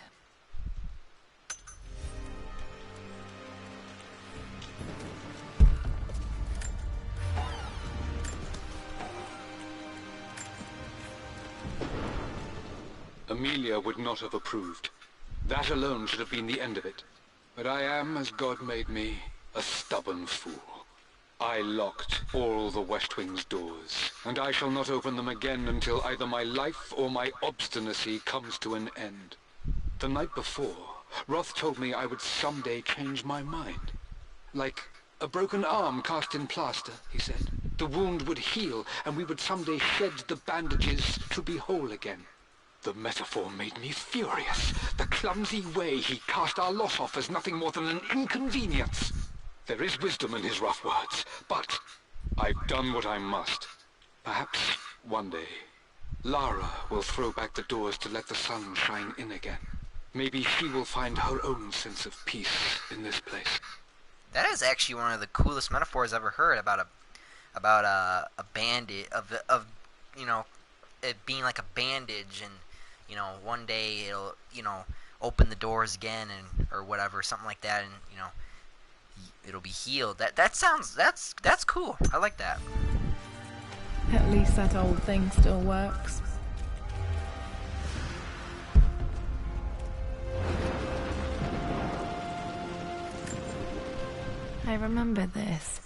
Amelia would not have approved. That alone should have been the end of it. But I am, as God made me, a stubborn fool. I locked all the West Wing's doors, and I shall not open them again until either my life or my obstinacy comes to an end. The night before, Roth told me I would someday change my mind. Like a broken arm cast in plaster, he said. The wound would heal, and we would someday shed the bandages to be whole again. The metaphor made me furious. The clumsy way he cast our loss off as nothing more than an inconvenience. There is wisdom in his rough words, but I've done what I must. Perhaps one day, Lara will throw back the doors to let the sun shine in again. Maybe she will find her own sense of peace in this place. That is actually one of the coolest metaphors I've ever heard about a bandage of you know, it being like a bandage, and you know, one day it'll, you know, open the doors again, and or whatever, something like that, and you know, it'll be healed. That sounds, that's cool. I like that. At least that old thing still works. I remember this.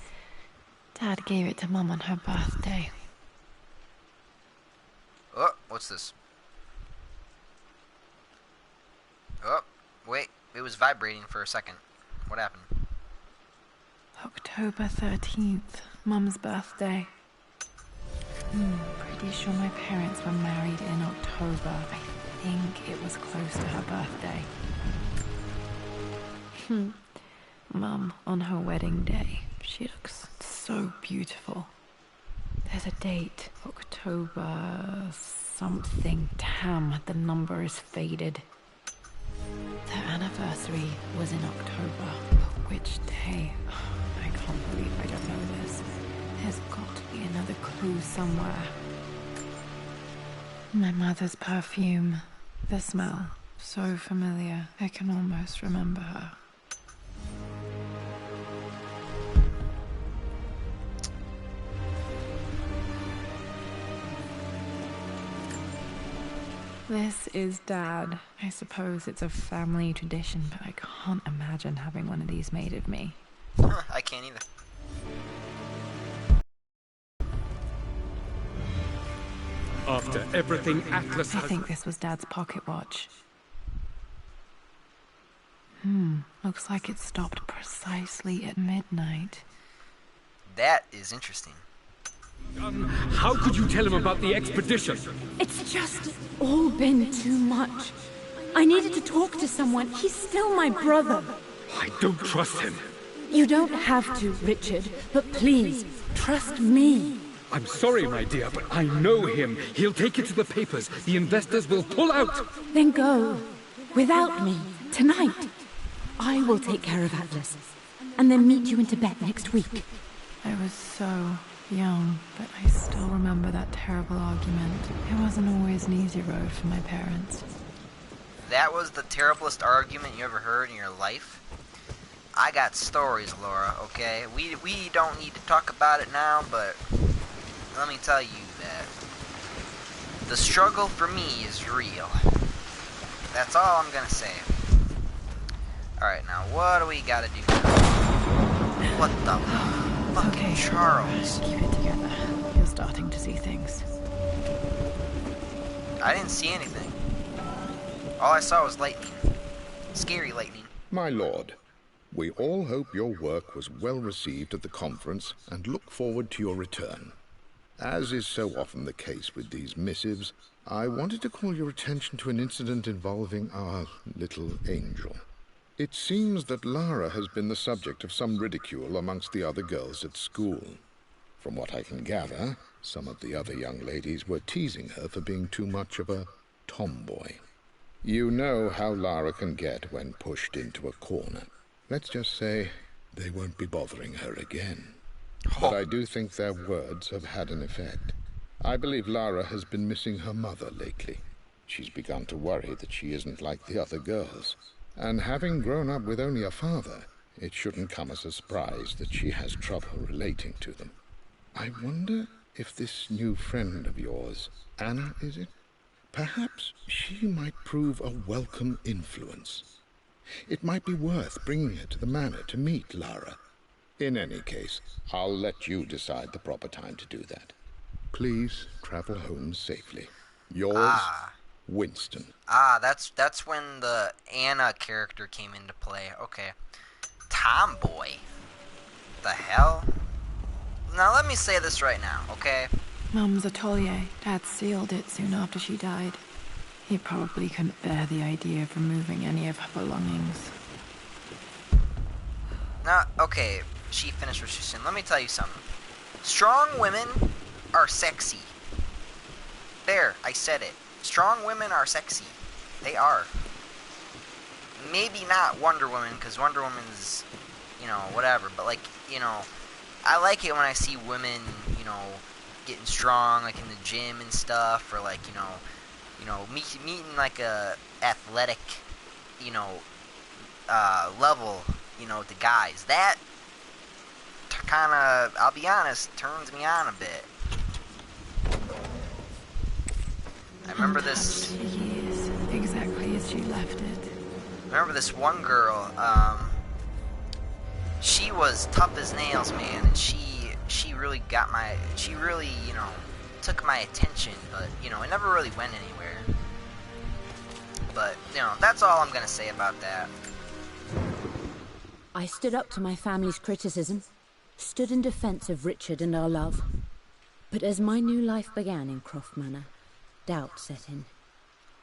Dad gave it to Mum on her birthday. Oh, what's this? Oh, wait. It was vibrating for a second. What happened? October 13th, Mum's birthday. Pretty sure my parents were married in October. I think it was close to her birthday. Mum, on her wedding day, she looks so beautiful. There's a date, October something. Damn, the number is faded. Their anniversary was in October. But which day? I can't believe I don't know this. There's got to be another clue somewhere. My mother's perfume. The smell. So familiar. I can almost remember her. This is Dad. I suppose it's a family tradition, but I can't imagine having one of these made of me. I can't either. After everything Atlas I has... think this was Dad's pocket watch. Looks like it stopped precisely at midnight. That is interesting. How could you tell him about the expedition? It's just all been too much. I needed to talk to someone. He's still my brother. I don't trust him. You don't have to, Richard, but please, trust me. I'm sorry, my dear, but I know him. He'll take it to the papers. The investors will pull out. Then go. Without me. Tonight. I will take care of Atlas. And then meet you in Tibet next week. I was so young, but I still remember that terrible argument. It wasn't always an easy road for my parents. That was the terriblest argument you ever heard in your life? I got stories, Laura, okay? We don't need to talk about it now, but let me tell you that the struggle for me is real. That's all I'm gonna say. Alright, now what do we gotta do now? What the fuck, Okay, Charles? keep it together. You're starting to see things. I didn't see anything. All I saw was lightning. Scary lightning. My lord, we all hope your work was well received at the conference and look forward to your return. As is so often the case with these missives, I wanted to call your attention to an incident involving our little angel. It seems that Lara has been the subject of some ridicule amongst the other girls at school. From what I can gather, some of the other young ladies were teasing her for being too much of a tomboy. You know how Lara can get when pushed into a corner. Let's just say they won't be bothering her again. But I do think their words have had an effect. I believe Lara has been missing her mother lately. She's begun to worry that she isn't like the other girls. And having grown up with only a father, it shouldn't come as a surprise that she has trouble relating to them. I wonder if this new friend of yours, Anna, is it? Perhaps she might prove a welcome influence. It might be worth bringing her to the manor to meet Lara. In any case, I'll let you decide the proper time to do that. Please travel home safely. Yours, Winston. That's when the Anna character came into play. Okay. Tomboy. The hell? Now let me say this right now, okay? Mum's atelier. Dad sealed it soon after she died. He probably couldn't bear the idea of removing any of her belongings. Now, okay, she finished what she's saying. Let me tell you something. Strong women are sexy. There, I said it. Strong women are sexy. They are. Maybe not Wonder Woman, because Wonder Woman's, whatever. But, I like it when I see women, getting strong, like in the gym and stuff, or meeting like a athletic, level, with the guys. That kind of, I'll be honest, turns me on a bit. I remember this. Untouched for years, exactly as she left it. I remember this one girl. She was tough as nails, man, and she really got my. She really, took my attention, but it never really went anywhere. But that's all I'm gonna say about that. I stood up to my family's criticism, stood in defense of Richard and our love. But as my new life began in Croft Manor, doubt set in.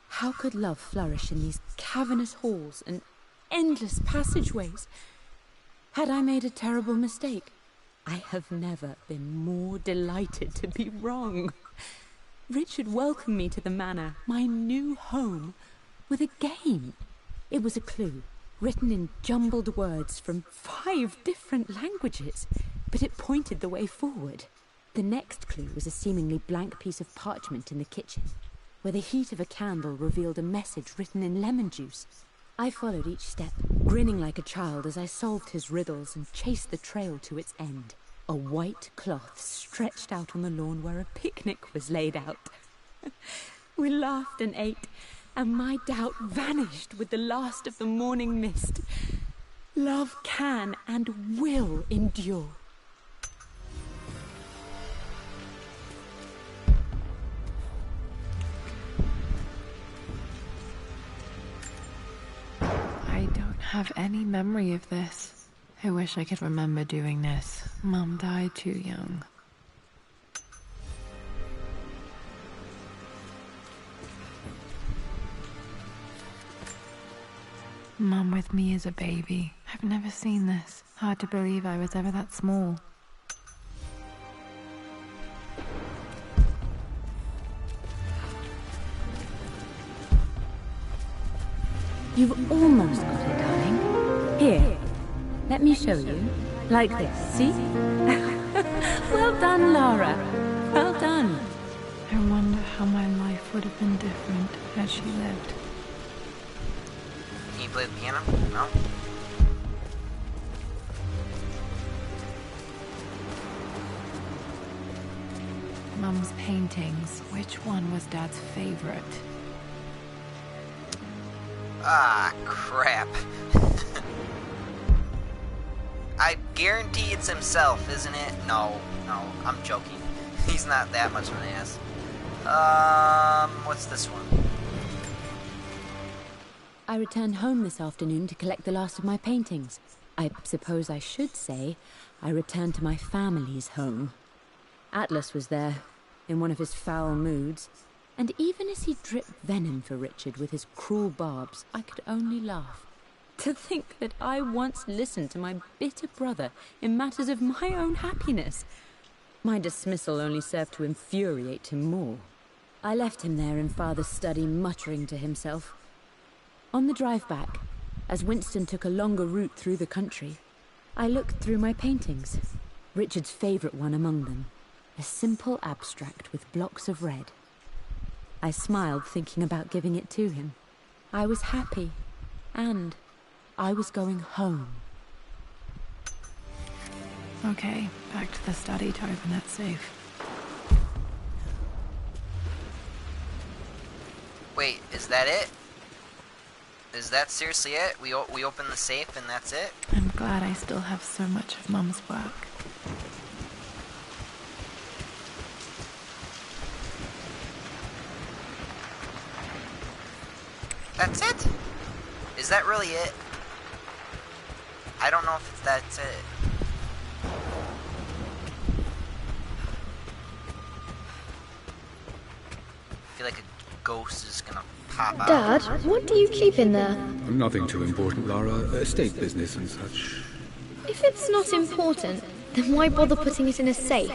How could love flourish in these cavernous halls and endless passageways? Had I made a terrible mistake? I have never been more delighted to be wrong. Richard welcomed me to the manor, my new home, with a game. It was a clue, written in jumbled words from 5 different languages, but it pointed the way forward. The next clue was a seemingly blank piece of parchment in the kitchen, where the heat of a candle revealed a message written in lemon juice. I followed each step, grinning like a child as I solved his riddles and chased the trail to its end. A white cloth stretched out on the lawn where a picnic was laid out. We laughed and ate, and my doubt vanished with the last of the morning mist. Love can and will endure. I don't have any memory of this. I wish I could remember doing this. Mum died too young. Mum with me as a baby. I've never seen this. Hard to believe I was ever that small. You've almost got it, darling. Here, let me show you. Like this, see? Well done, Lara. Well done. I wonder how my life would have been different as she lived. Can you play the piano? No? Mum's paintings. Which one was Dad's favorite? Ah, crap. I guarantee it's himself, isn't it? No, I'm joking. He's not that much of an ass. What's this one? I returned home this afternoon to collect the last of my paintings. I suppose I should say I returned to my family's home. Atlas was there, in one of his foul moods, and even as he dripped venom for Richard with his cruel barbs, I could only laugh. To think that I once listened to my bitter brother in matters of my own happiness. My dismissal only served to infuriate him more. I left him there in Father's study, muttering to himself. On the drive back, as Winston took a longer route through the country, I looked through my paintings, Richard's favourite one among them, a simple abstract with blocks of red. I smiled, thinking about giving it to him. I was happy, and I was going home. Okay, back to the study to open that safe. Wait, is that it? Is that seriously it? We open the safe and that's it? I'm glad I still have so much of Mum's work. That's it? Is that really it? I don't know if that's it. I feel like a ghost is gonna pop out. Dad, what do you keep in there? Nothing too important, Lara. Estate business and such. If it's not important, then why bother putting it in a safe?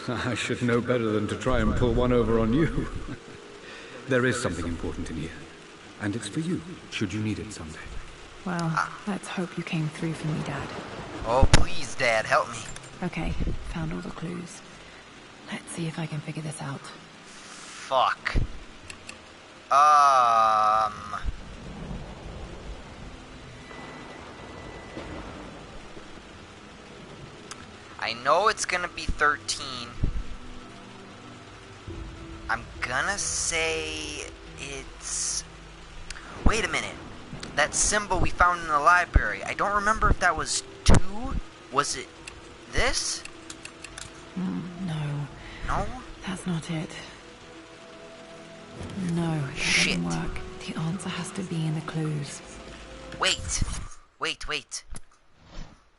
I should know better than to try and pull one over on you. There is something important in here. And it's for you, should you need it someday. Well, let's hope you came through for me, Dad. Oh, please, Dad, help me. Okay, found all the clues. Let's see if I can figure this out. Fuck. I know it's gonna be 13. I'm gonna say it's... Wait a minute. That symbol we found in the library. I don't remember if that was 2. Was it this? No. No? That's not it. No, that Shit. doesn't work. The answer has to be in the clues. Wait. Wait.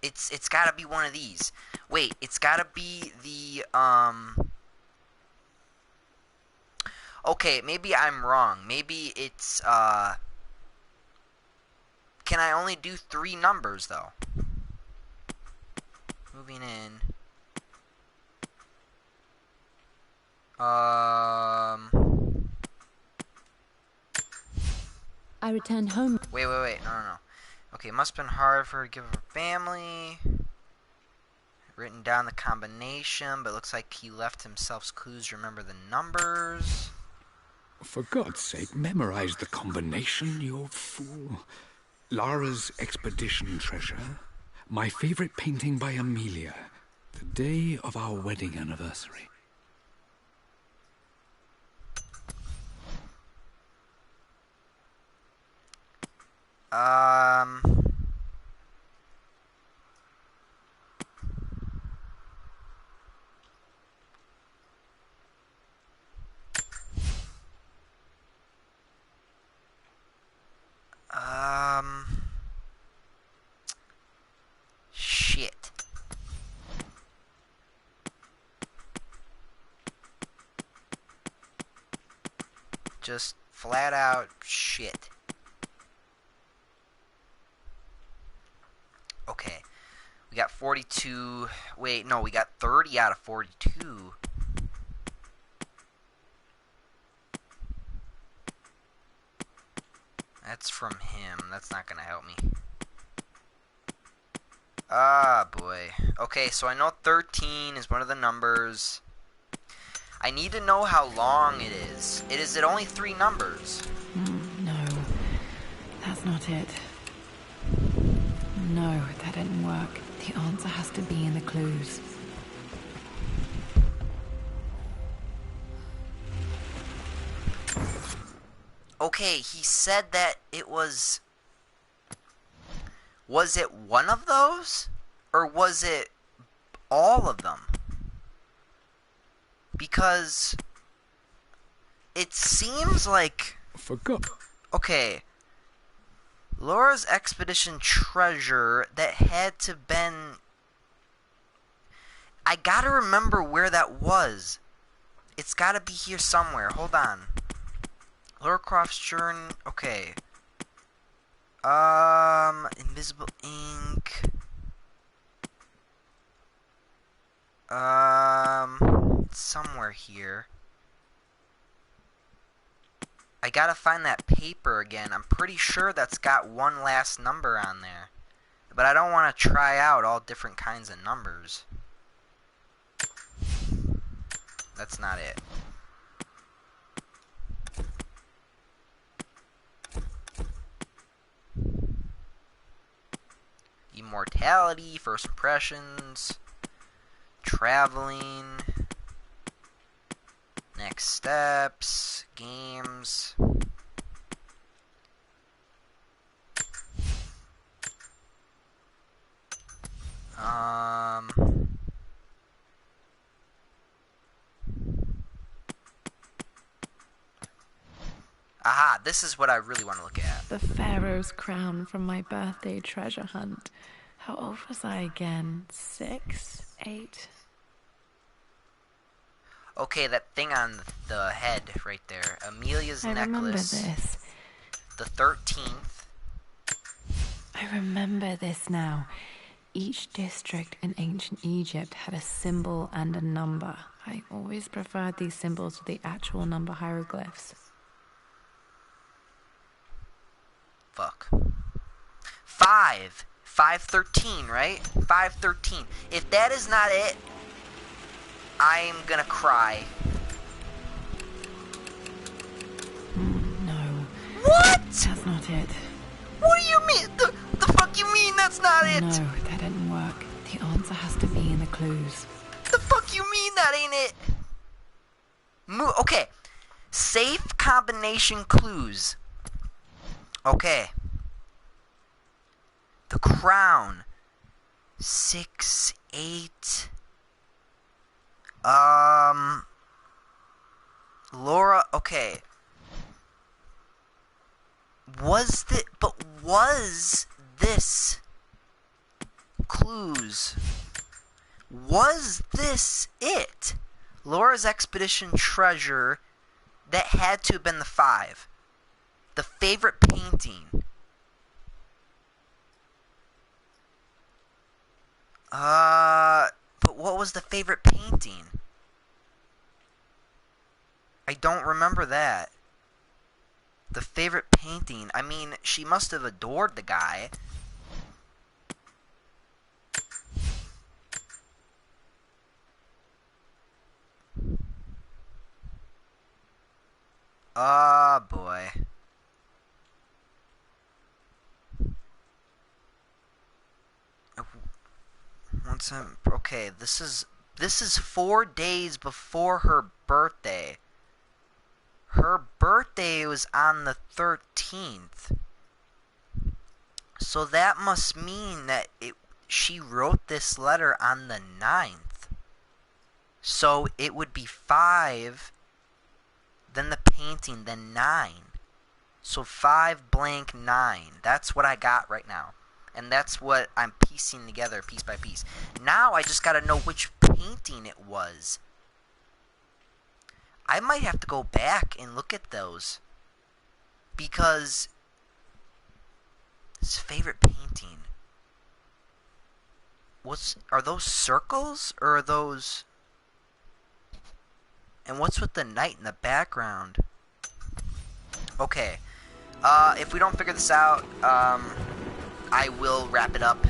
It's gotta be one of these. Wait, it's gotta be the, Okay, maybe I'm wrong. Maybe it's, Can I only do 3 numbers, though? Moving in. I returned home. Wait. No. Okay, must have been hard for her to give her family. Written down the combination, but it looks like he left himself clues to remember the numbers. For God's sake, memorize the combination, you fool. Lara's expedition treasure. My favorite painting by Amelia. The day of our wedding anniversary. Shit. Just flat out shit. Okay. We got 42. Wait, no, we got 30 out of 42. That's from him. That's not gonna help me. Ah, boy. Okay, so I know 13 is one of the numbers. I need to know how long it is. Is it only 3 numbers? No, that's not it. No, that didn't work. The answer has to be in the clues. Okay, he said that it was... Was it one of those? Or was it all of them? Because it seems like... Forgot. Okay. Laura's expedition treasure, that had to been... I gotta remember where that was. It's gotta be here somewhere. Hold on. Lara Croft's journey... Okay. Invisible ink. Somewhere here. I gotta find that paper again. I'm pretty sure that's got one last number on there. But I don't want to try out all different kinds of numbers. That's not it. Immortality, first impressions, traveling, next steps, games. Aha, this is what I really want to look at. The Pharaoh's crown from my birthday treasure hunt. How old was I again? 6? 8? Okay, that thing on the head right there. Amelia's I necklace. remember this. The 13th. I remember this now. Each district in ancient Egypt had a symbol and a number. I always preferred these symbols to the actual number hieroglyphs. Fuck. 513, right? 513. If that is not it, I'm gonna cry. No. What? That's not it. What do you mean? The fuck you mean that's not it? No, that didn't work. The answer has to be in the clues. The fuck you mean that ain't it? Okay. Safe combination clues. Okay. The crown. 6, 8. Laura, okay. Was this clues? Was this it? Laura's expedition treasure, that had to have been the 5. The favorite painting. But what was the favorite painting? I don't remember that. The favorite painting. I mean, she must have adored the guy. Ah, boy. Okay, this is 4 days before her birthday. Her birthday was on the 13th. So that must mean that she wrote this letter on the 9th. So it would be 5, then the painting, then 9. So 5 blank 9. That's what I got right now. And that's what I'm piecing together piece by piece. Now I just gotta know which painting it was. I might have to go back and look at those. Because his favorite painting. Are those circles? Or are those... And what's with the night in the background? Okay. If we don't figure this out, I will wrap it up,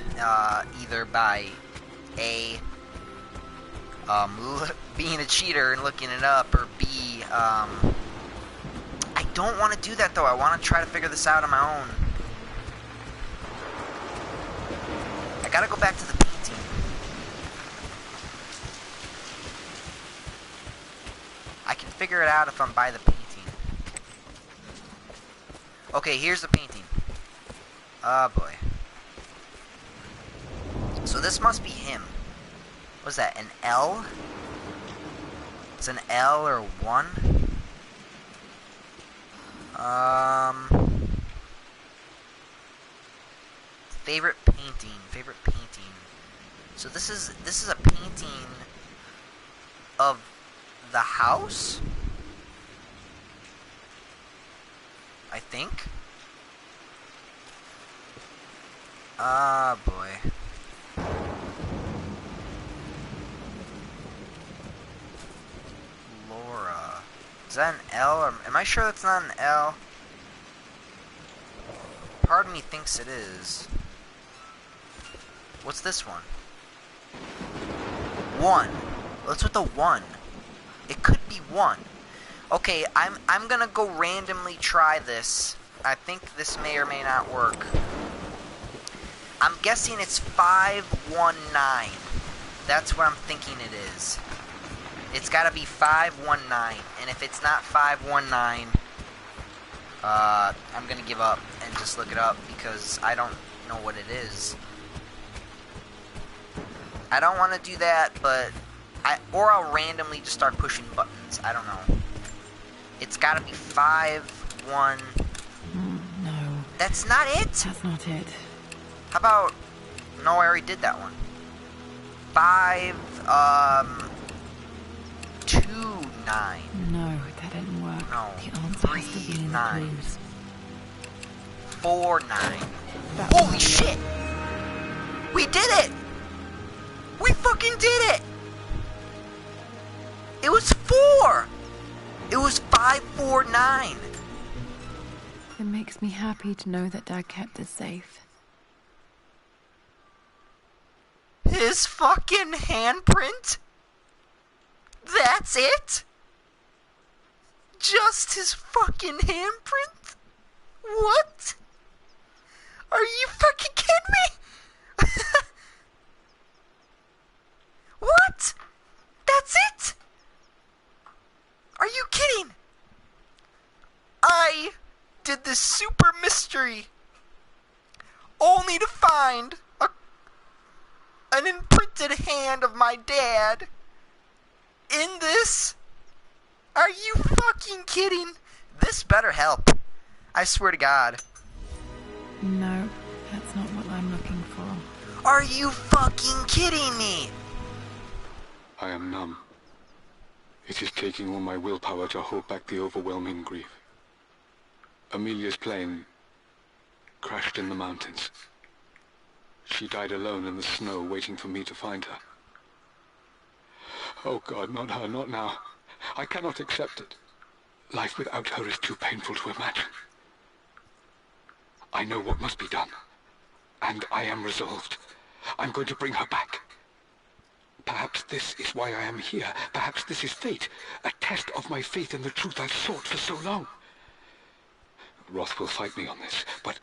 either by A, being a cheater and looking it up, or B, I don't want to do that though. I want to try to figure this out on my own. I gotta go back to the painting. I can figure it out if I'm by the painting. Okay, here's the painting. Oh boy. So this must be him. What's that, an L? It's an L or 1? Favorite painting. So this is a painting of the house? I think. Ah, boy. Laura. Is that an L? Or am I sure that's not an L? Part of me thinks it is. What's this one? 1. What's with the 1? It could be 1. Okay, I'm gonna go randomly try this. I think this may or may not work. I'm guessing it's 519. That's what I'm thinking it is. It's gotta be 519. And if it's not 519, I'm gonna give up and just look it up because I don't know what it is. I don't want to do that, but or I'll randomly just start pushing buttons. I don't know. It's gotta be 5-1. No. That's not it? That's not it. How about... No, I already did that one. 5-2-9. No, that didn't work. No. The answer has to be in the 3-9. clues. 4-9. That's Holy not shit! We did it! We fucking did it! It was 4! It was 5-4-9. It makes me happy to know that Dad kept it safe. His fucking handprint? That's it? Just his fucking handprint? What? Are you fucking kidding me? What? That's it? Are you kidding? did this super mystery only to find an imprinted hand of my dad in this? Are you fucking kidding? This better help. I swear to God. No, that's not what I'm looking for. Are you fucking kidding me? I am numb. It is taking all my willpower to hold back the overwhelming grief. Amelia's plane crashed in the mountains. She died alone in the snow, waiting for me to find her. Oh God, not her, not now. I cannot accept it. Life without her is too painful to imagine. I know what must be done, and I am resolved. I'm going to bring her back. Perhaps this is why I am here. Perhaps this is fate, a test of my faith in the truth I've sought for so long. Roth will fight me on this, but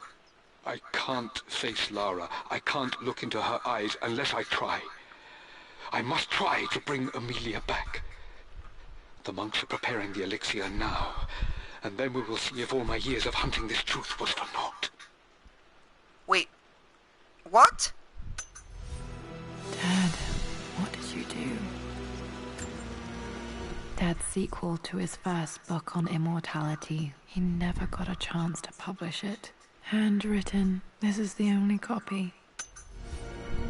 I can't face Lara. I can't look into her eyes unless I try. I must try to bring Amelia back. The monks are preparing the elixir now, and then we will see if all my years of hunting this truth was for naught. Wait, what? Dad, what did you do? Dad's sequel to his first book on immortality. He never got a chance to publish it. Handwritten. This is the only copy.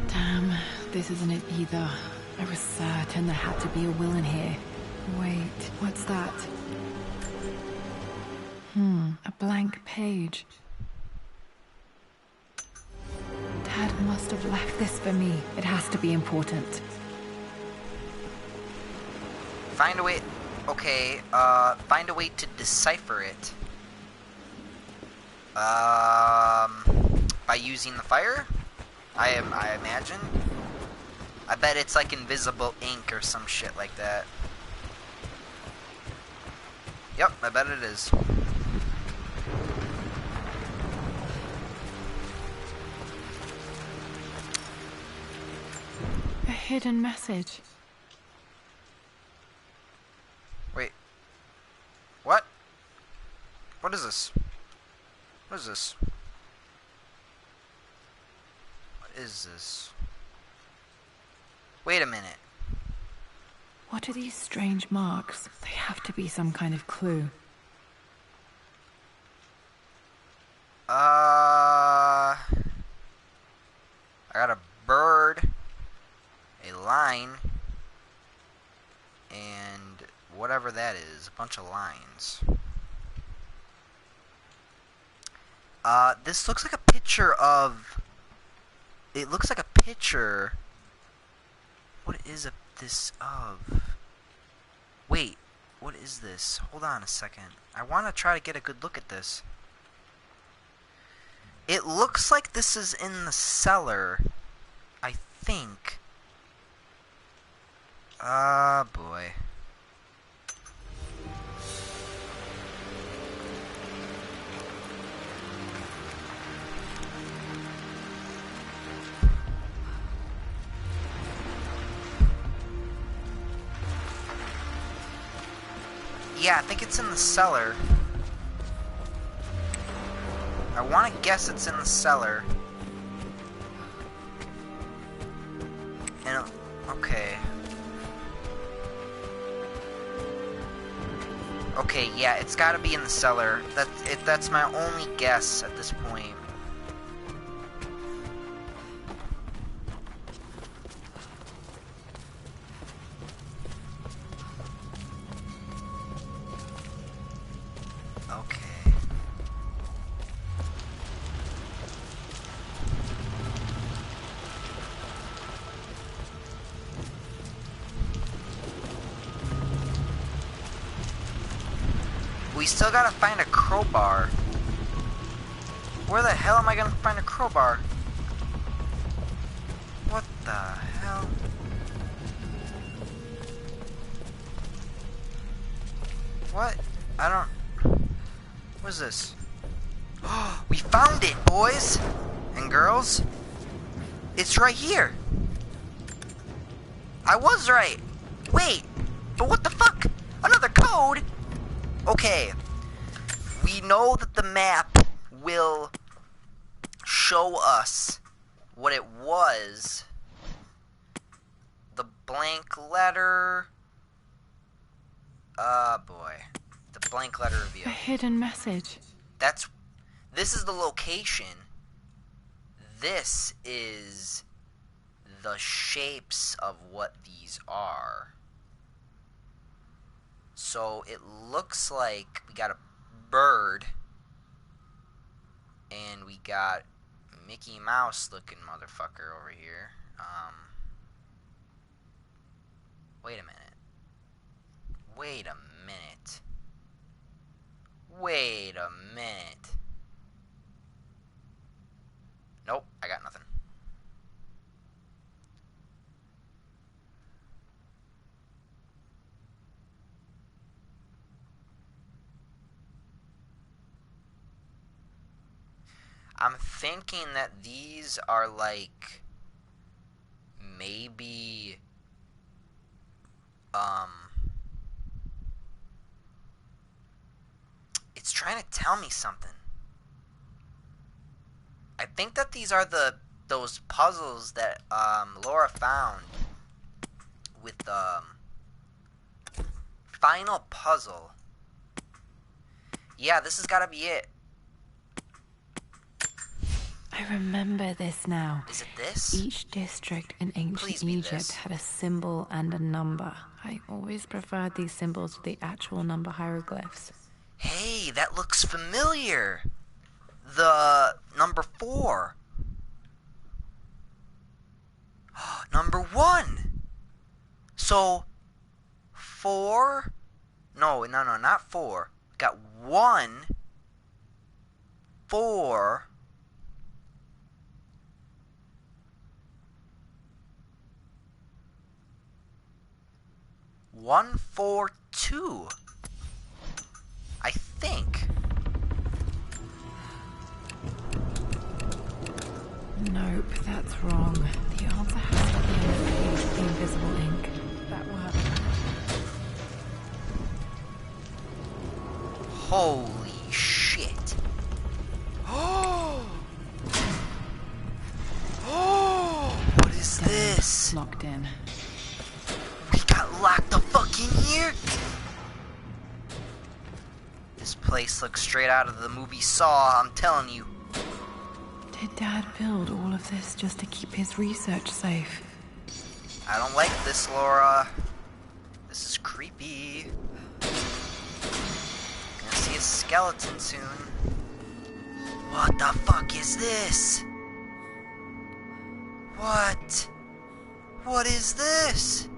Damn, this isn't it either. I was certain there had to be a will in here. Wait, what's that? A blank page. Dad must have left this for me. It has to be important. Find a way... Okay, find a way to decipher it. By using the fire? I imagine? I bet it's like invisible ink or some shit like that. Yep, I bet it is. A hidden message. Wait. What? What is this? What is this? What is this? Wait a minute. What are these strange marks? They have to be some kind of clue. I got a bird, a line, and whatever that is, a bunch of lines. This looks like a picture of... It looks like a picture... What is this of? Wait, what is this? Hold on a second. I want to try to get a good look at this. It looks like this is in the cellar, I think. Ah, boy. Yeah, I think it's in the cellar. I want to guess it's in the cellar. And, okay. Okay, yeah, it's gotta be in the cellar. That's my only guess at this point. We still gotta find a crowbar. Where the hell am I gonna find a crowbar? What the hell? What? I don't... What is this? Oh, we found it, boys and girls. It's right here. I was right. Wait, but what the fuck? Another code? Okay. we know that the map will show us what it was. The blank letter. Boy. The blank letter reveal. A hidden message. This is the location. This is the shapes of what these are. So it looks like we got a bird and we got Mickey Mouse looking motherfucker over here. Wait a minute. Wait a minute. Wait a minute. Nope, I got nothing. I'm thinking that these are like maybe it's trying to tell me something. I think that these are those puzzles that Laura found with the final puzzle. Yeah, this has got to be it. I remember this now. Is it this? Each district in ancient Please be Egypt this. had a symbol and a number. I always preferred these symbols to the actual number hieroglyphs. Hey, that looks familiar. The number 4. Number 1. So 4. No, not 4. Got 1, 4. 1, 4, 2. I think. Nope, that's wrong. The answer has to be on the page with the invisible ink. That will have... Holy shit. Oh! Oh! What is this? Locked in. We got locked the fuck in here? This place looks straight out of the movie Saw, I'm telling you. Did Dad build all of this just to keep his research safe? I don't like this, Laura. This is creepy. Gonna see a skeleton soon. What the fuck is this? What? What is this?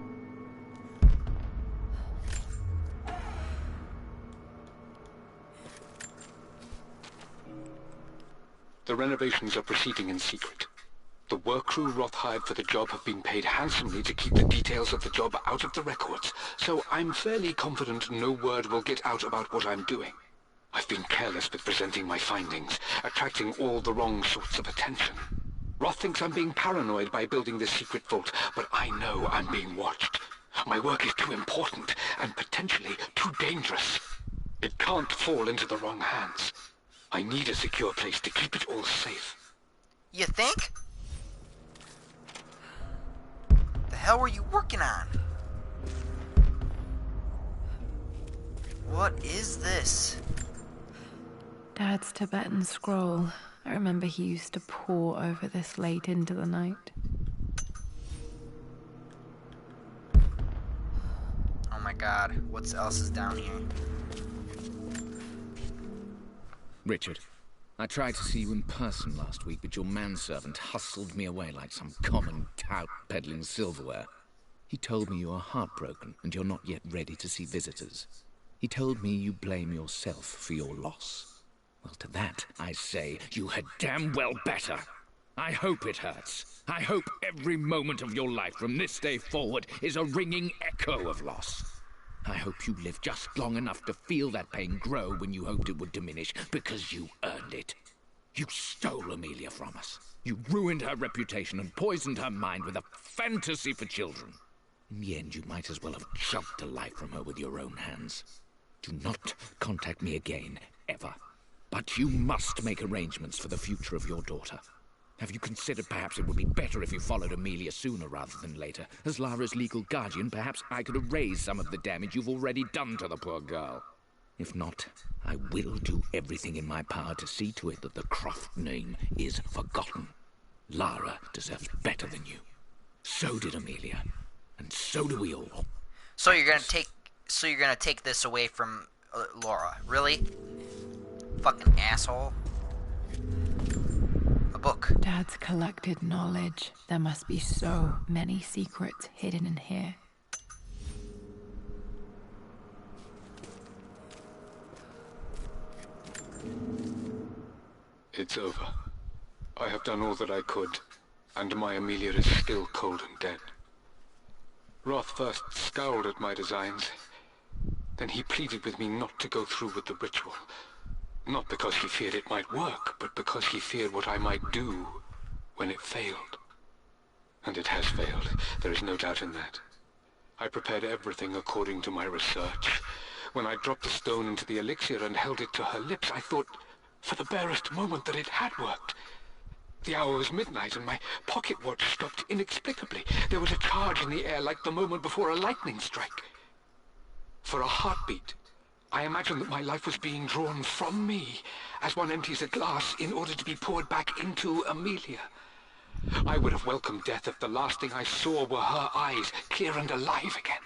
The renovations are proceeding in secret. The work crew Roth hired for the job have been paid handsomely to keep the details of the job out of the records, so I'm fairly confident no word will get out about what I'm doing. I've been careless with presenting my findings, attracting all the wrong sorts of attention. Roth thinks I'm being paranoid by building this secret vault, but I know I'm being watched. My work is too important and potentially too dangerous. It can't fall into the wrong hands. I need a secure place to keep it all safe. You think? The hell were you working on? What is this? Dad's Tibetan scroll. I remember he used to pore over this late into the night. Oh my god, what else is down here? Richard, I tried to see you in person last week, but your manservant hustled me away like some common tout peddling silverware. He told me you are heartbroken and you're not yet ready to see visitors. He told me you blame yourself for your loss. Well, to that, I say you had damn well better. I hope it hurts. I hope every moment of your life from this day forward is a ringing echo of loss. I hope you live just long enough to feel that pain grow when you hoped it would diminish, because you earned it. You stole Amelia from us. You ruined her reputation and poisoned her mind with a fantasy for children. In the end, you might as well have chugged the life from her with your own hands. Do not contact me again, ever. But you must make arrangements for the future of your daughter. Have you considered perhaps it would be better if you followed Amelia sooner rather than later? As Lara's legal guardian, perhaps I could erase some of the damage you've already done to the poor girl. If not, I will do everything in my power to see to it that the Croft name is forgotten. Lara deserves better than you. So did Amelia. And so do we all. So you're gonna take this away from Laura? Really? Fucking asshole. A book. Dad's collected knowledge. There must be so many secrets hidden in here. It's over. I have done all that I could, and my Amelia is still cold and dead. Roth first scowled at my designs. Then he pleaded with me not to go through with the ritual. Not because he feared it might work, but because he feared what I might do when it failed. And it has failed. There is no doubt in that. I prepared everything according to my research. When I dropped the stone into the elixir and held it to her lips, I thought for the barest moment that it had worked. The hour was midnight and my pocket watch stopped inexplicably. There was a charge in the air like the moment before a lightning strike. For a heartbeat, I imagined that my life was being drawn from me as one empties a glass in order to be poured back into Amelia. I would have welcomed death if the last thing I saw were her eyes, clear and alive again.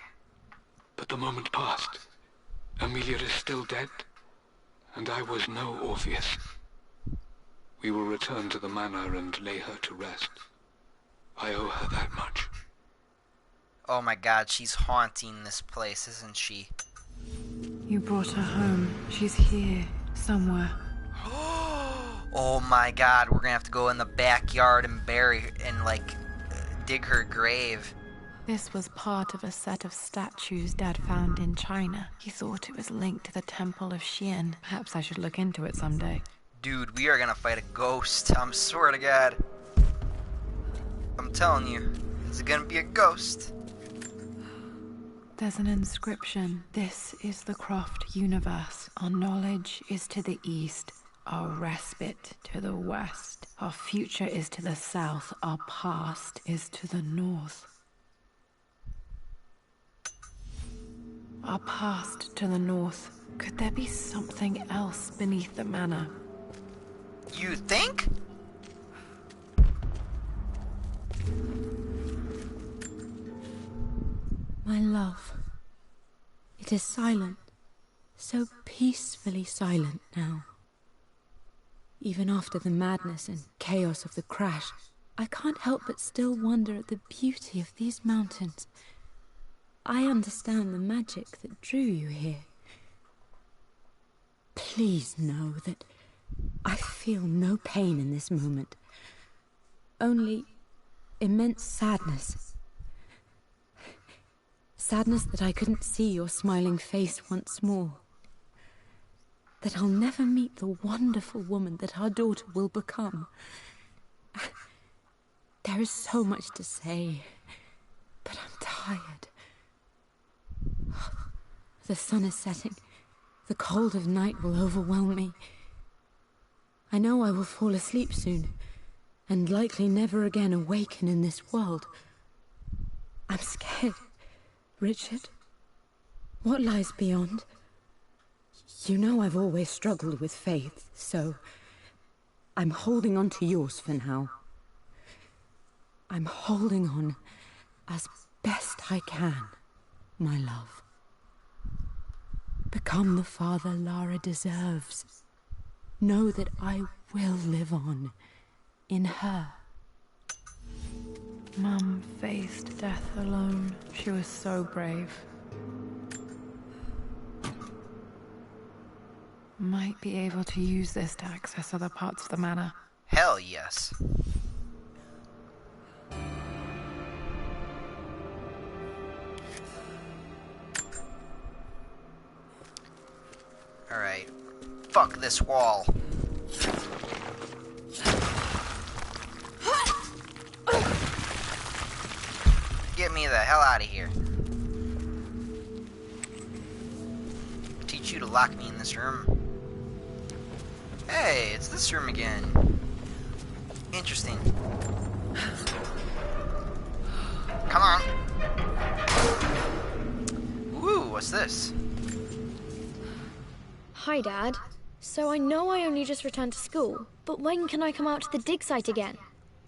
But the moment passed. Amelia is still dead, and I was no Orpheus. We will return to the manor and lay her to rest. I owe her that much. Oh my god, she's haunting this place, isn't she? You brought her home. She's here, somewhere. Oh my god, we're gonna have to go in the backyard and dig her grave. This was part of a set of statues Dad found in China. He thought it was linked to the Temple of Xian. Perhaps I should look into it someday. Dude, we are gonna fight a ghost. I swear to God. I'm telling you, it's gonna be a ghost. There's an inscription. This is the Croft universe. Our knowledge is to the east. Our respite to the west. Our future is to the south. Our past is to the north. Our past to the north. Could there be something else beneath the manor? You think? My love, it is silent, so peacefully silent now. Even after the madness and chaos of the crash, I can't help but still wonder at the beauty of these mountains. I understand the magic that drew you here. Please know that I feel no pain in this moment, only immense sadness. Sadness that I couldn't see your smiling face once more. That I'll never meet the wonderful woman that our daughter will become. There is so much to say, but I'm tired. The sun is setting. The cold of night will overwhelm me. I know I will fall asleep soon, and likely never again awaken in this world. I'm scared. Richard, what lies beyond? You know I've always struggled with faith, so I'm holding on to yours for now. I'm holding on as best I can, my love. Become the father Lara deserves. Know that I will live on in her. Mum faced death alone. She was so brave. Might be able to use this to access other parts of the manor. Hell yes. Alright. Fuck this wall. Get me the hell out of here. Teach you to lock me in this room. Hey, it's this room again. Interesting. Come on. Ooh, what's this? Hi, Dad. So I know I only just returned to school, but when can I come out to the dig site again?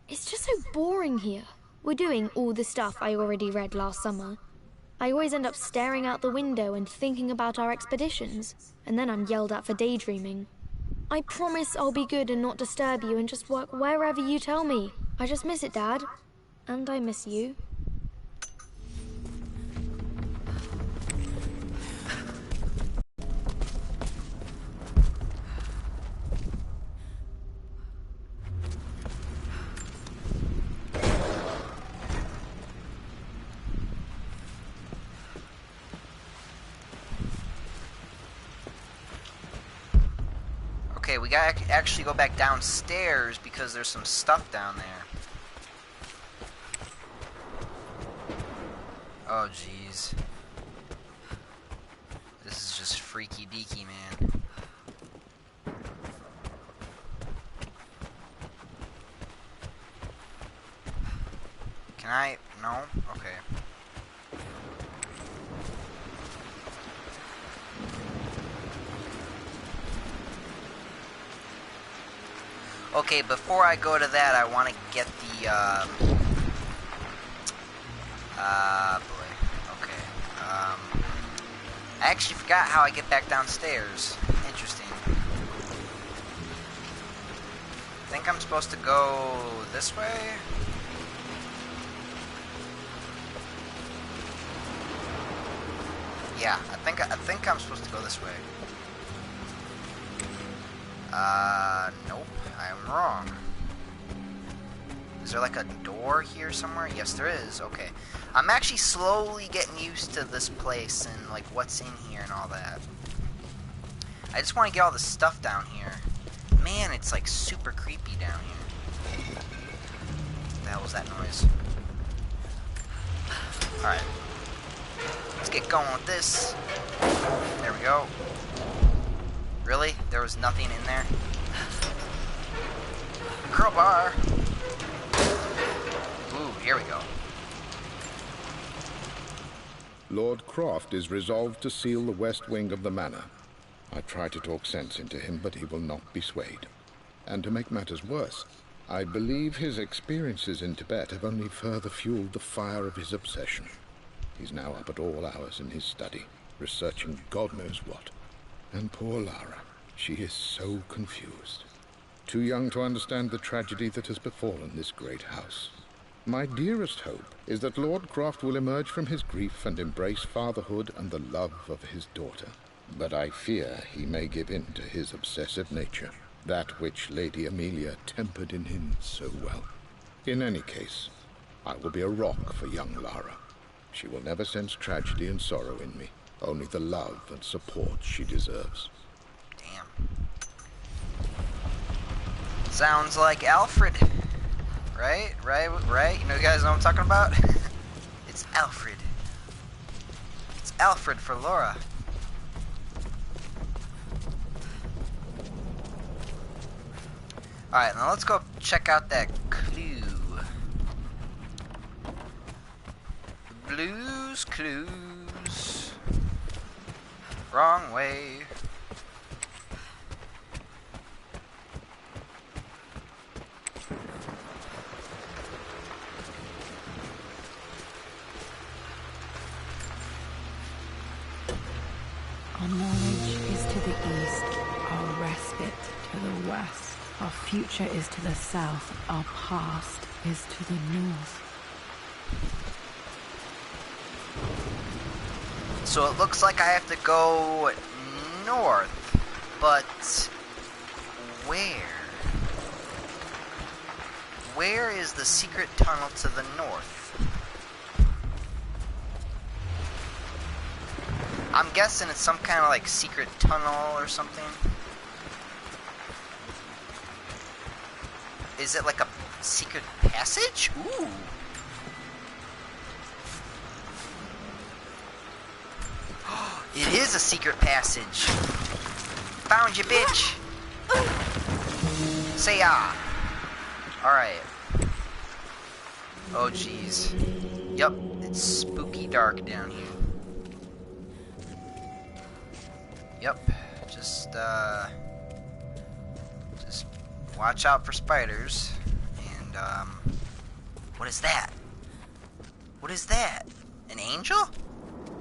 It's just so boring here. We're doing all the stuff I already read last summer. I always end up staring out the window and thinking about our expeditions, and then I'm yelled at for daydreaming. I promise I'll be good and not disturb you and just work wherever you tell me. I just miss it, Dad. And I miss you. Okay, we gotta actually go back downstairs because there's some stuff down there. Oh, jeez. This is just freaky deaky, man. Can I? No? Okay. Okay, before I go to that, I want to get the, boy. Okay. I actually forgot how I get back downstairs. Interesting. I think I'm supposed to go this way? Yeah, I think I'm supposed to go this way. Nope, I'm wrong. Is there like a door here somewhere? Yes, there is. Okay. I'm actually slowly getting used to this place and like what's in here and all that. I just want to get all the stuff down here. Man, it's like super creepy down here. What the hell was that noise? Alright. Let's get going with this. There we go. Really? There was nothing in there? Crowbar! Ooh, here we go. Lord Croft is resolved to seal the west wing of the manor. I try to talk sense into him, but he will not be swayed. And to make matters worse, I believe his experiences in Tibet have only further fueled the fire of his obsession. He's now up at all hours in his study, researching God knows what. And poor Lara, she is so confused. Too young to understand the tragedy that has befallen this great house. My dearest hope is that Lord Croft will emerge from his grief and embrace fatherhood and the love of his daughter. But I fear he may give in to his obsessive nature, that which Lady Amelia tempered in him so well. In any case, I will be a rock for young Lara. She will never sense tragedy and sorrow in me, only the love and support she deserves. Damn. Sounds like Alfred. Right? You know, you guys know what I'm talking about? It's Alfred. It's Alfred for Laura. Alright, now let's go check out that clue. Blues Clues. Wrong way. Our knowledge is to the east, our respite to the west. Our future is to the south, our past is to the north. So it looks like I have to go north, but where? Where is the secret tunnel to the north? I'm guessing it's some kind of like secret tunnel or something. Is it like a secret passage? Ooh. It is a secret passage. Found you, bitch. Say ah! Alright. Oh jeez. Yup, it's spooky dark down here. Yup, just watch out for spiders. And, what is that? What is that? An angel?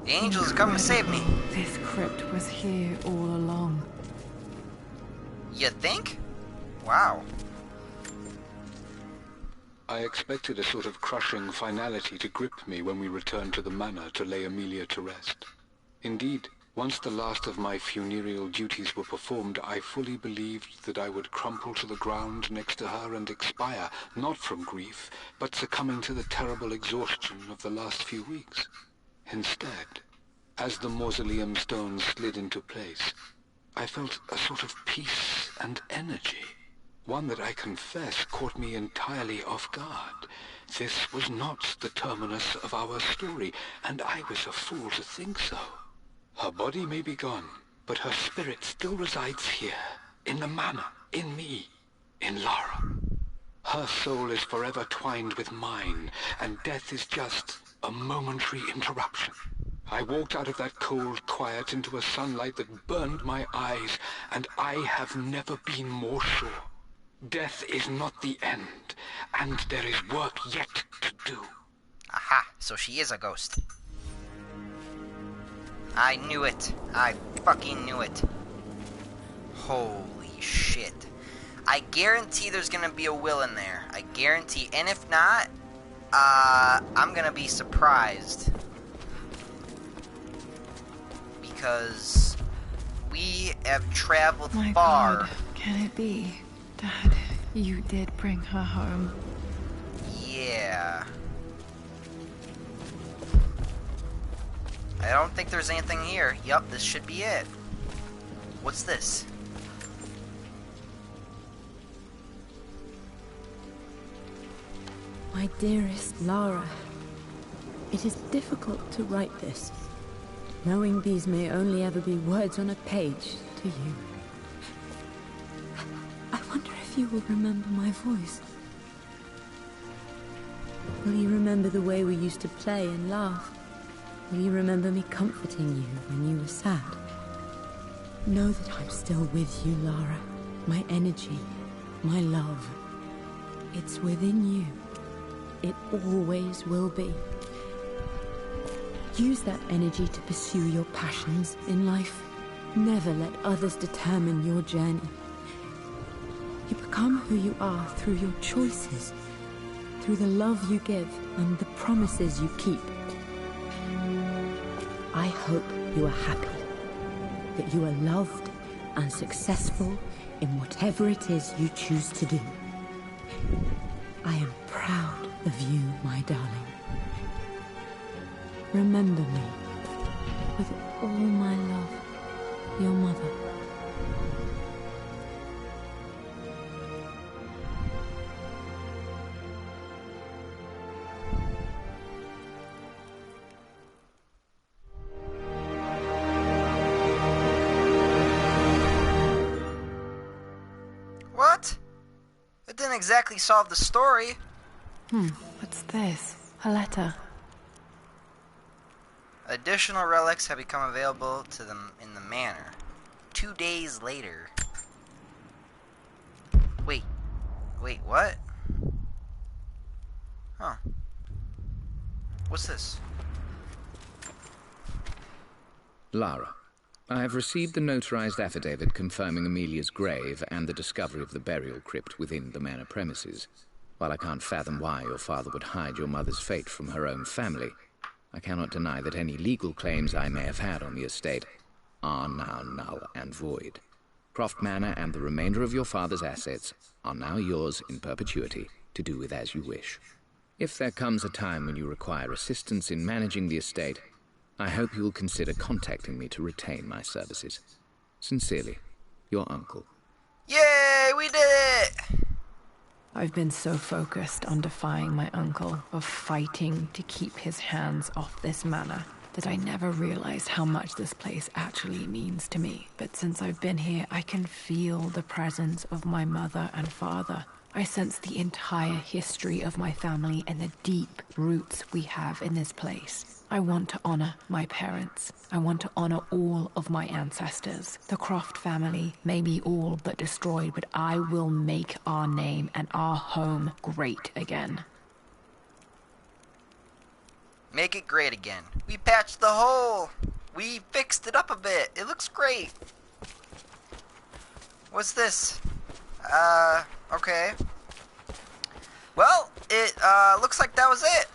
The angel is coming to save me. This crypt was here all along. You think? Wow. I expected a sort of crushing finality to grip me when we returned to the manor to lay Amelia to rest. Indeed, once the last of my funereal duties were performed, I fully believed that I would crumple to the ground next to her and expire, not from grief, but succumbing to the terrible exhaustion of the last few weeks. Instead, as the mausoleum stones slid into place, I felt a sort of peace and energy. One that I confess caught me entirely off guard. This was not the terminus of our story, and I was a fool to think so. Her body may be gone, but her spirit still resides here, in the manor, in me, in Lara. Her soul is forever twined with mine, and death is just a momentary interruption. I walked out of that cold quiet into a sunlight that burned my eyes, and I have never been more sure. Death is not the end, and there is work yet to do. Aha, so she is a ghost. I knew it. I fucking knew it. Holy shit. I guarantee there's gonna be a will in there. I guarantee. And if not, I'm gonna be surprised. Because we have traveled My far. God, can it be? Dad, you did bring her home. Yeah. I don't think there's anything here. Yup, this should be it. What's this? My dearest Lara, it is difficult to write this, knowing these may only ever be words on a page to you. I wonder if you will remember my voice. Will you remember the way we used to play and laugh? Will you remember me comforting you when you were sad? Know that I'm still with you, Lara. My energy, my love. It's within you. It always will be. Use that energy to pursue your passions in life. Never let others determine your journey. You become who you are through your choices, through the love you give and the promises you keep. I hope you are happy, that you are loved and successful in whatever it is you choose to do. I am proud of you, my darling. Remember me, with all my love, your mother. What? It didn't exactly solve the story. What's this? A letter. Additional relics have become available to them in the manor. 2 days later. Wait, what? Huh. What's this? Lara, I have received the notarized affidavit confirming Amelia's grave and the discovery of the burial crypt within the manor premises. While I can't fathom why your father would hide your mother's fate from her own family, I cannot deny that any legal claims I may have had on the estate are now null and void. Croft Manor and the remainder of your father's assets are now yours in perpetuity to do with as you wish. If there comes a time when you require assistance in managing the estate, I hope you will consider contacting me to retain my services. Sincerely, your uncle. Yay, we did it! I've been so focused on defying my uncle, of fighting to keep his hands off this manor, that I never realized how much this place actually means to me. But since I've been here, I can feel the presence of my mother and father. I sense the entire history of my family and the deep roots we have in this place. I want to honor my parents. I want to honor all of my ancestors. The Croft family may be all but destroyed, but I will make our name and our home great again. Make it great again. We patched the hole. We fixed it up a bit. It looks great. What's this? Okay. Well, it, looks like that was it.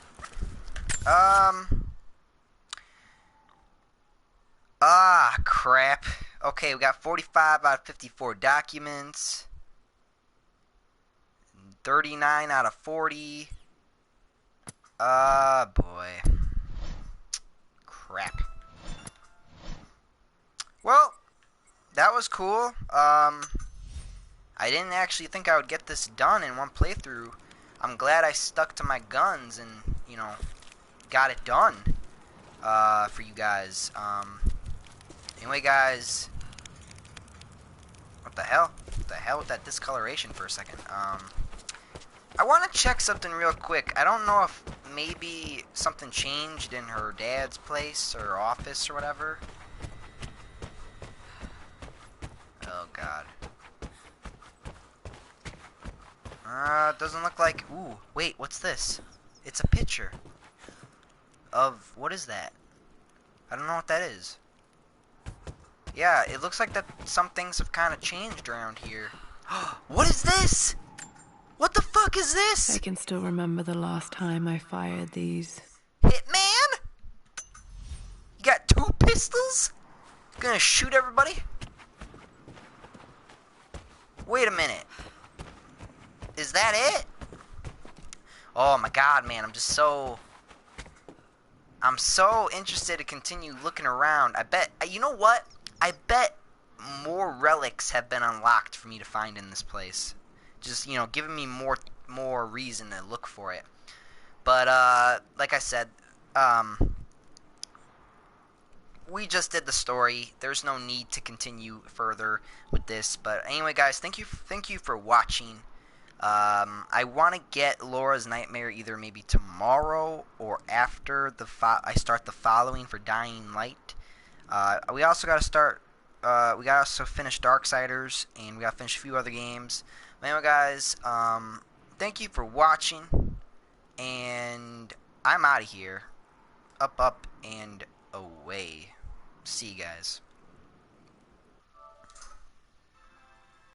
Crap. Okay, we got 45 out of 54 documents. 39 out of 40. Boy. Crap. Well, that was cool. I didn't actually think I would get this done in one playthrough. I'm glad I stuck to my guns and, you know, got it done, for you guys. Anyway, guys, what the hell? What the hell with that discoloration for a second? I want to check something real quick. I don't know if maybe something changed in her dad's place or office or whatever. Oh, God. Doesn't look like... Ooh, wait, what's this? It's a picture of... What is that? I don't know what that is. Yeah, it looks like that some things have kind of changed around here. What is this? What the fuck is this? I can still remember the last time I fired these. Hitman? You got 2 pistols? You gonna shoot everybody? Wait a minute. Is that it? Oh my god, man, I'm so interested to continue looking around. I bet, you know what? I bet more relics have been unlocked for me to find in this place. Just, you know, giving me more reason to look for it. But, like I said, we just did the story. There's no need to continue further with this. But anyway, guys, thank you for watching. I want to get Laura's Nightmare either maybe tomorrow or after I start the following for Dying Light. We also got to start. We got to also finish Darksiders, and we got to finish a few other games. But anyway, guys, thank you for watching, and I'm out of here. Up, and away. See you guys.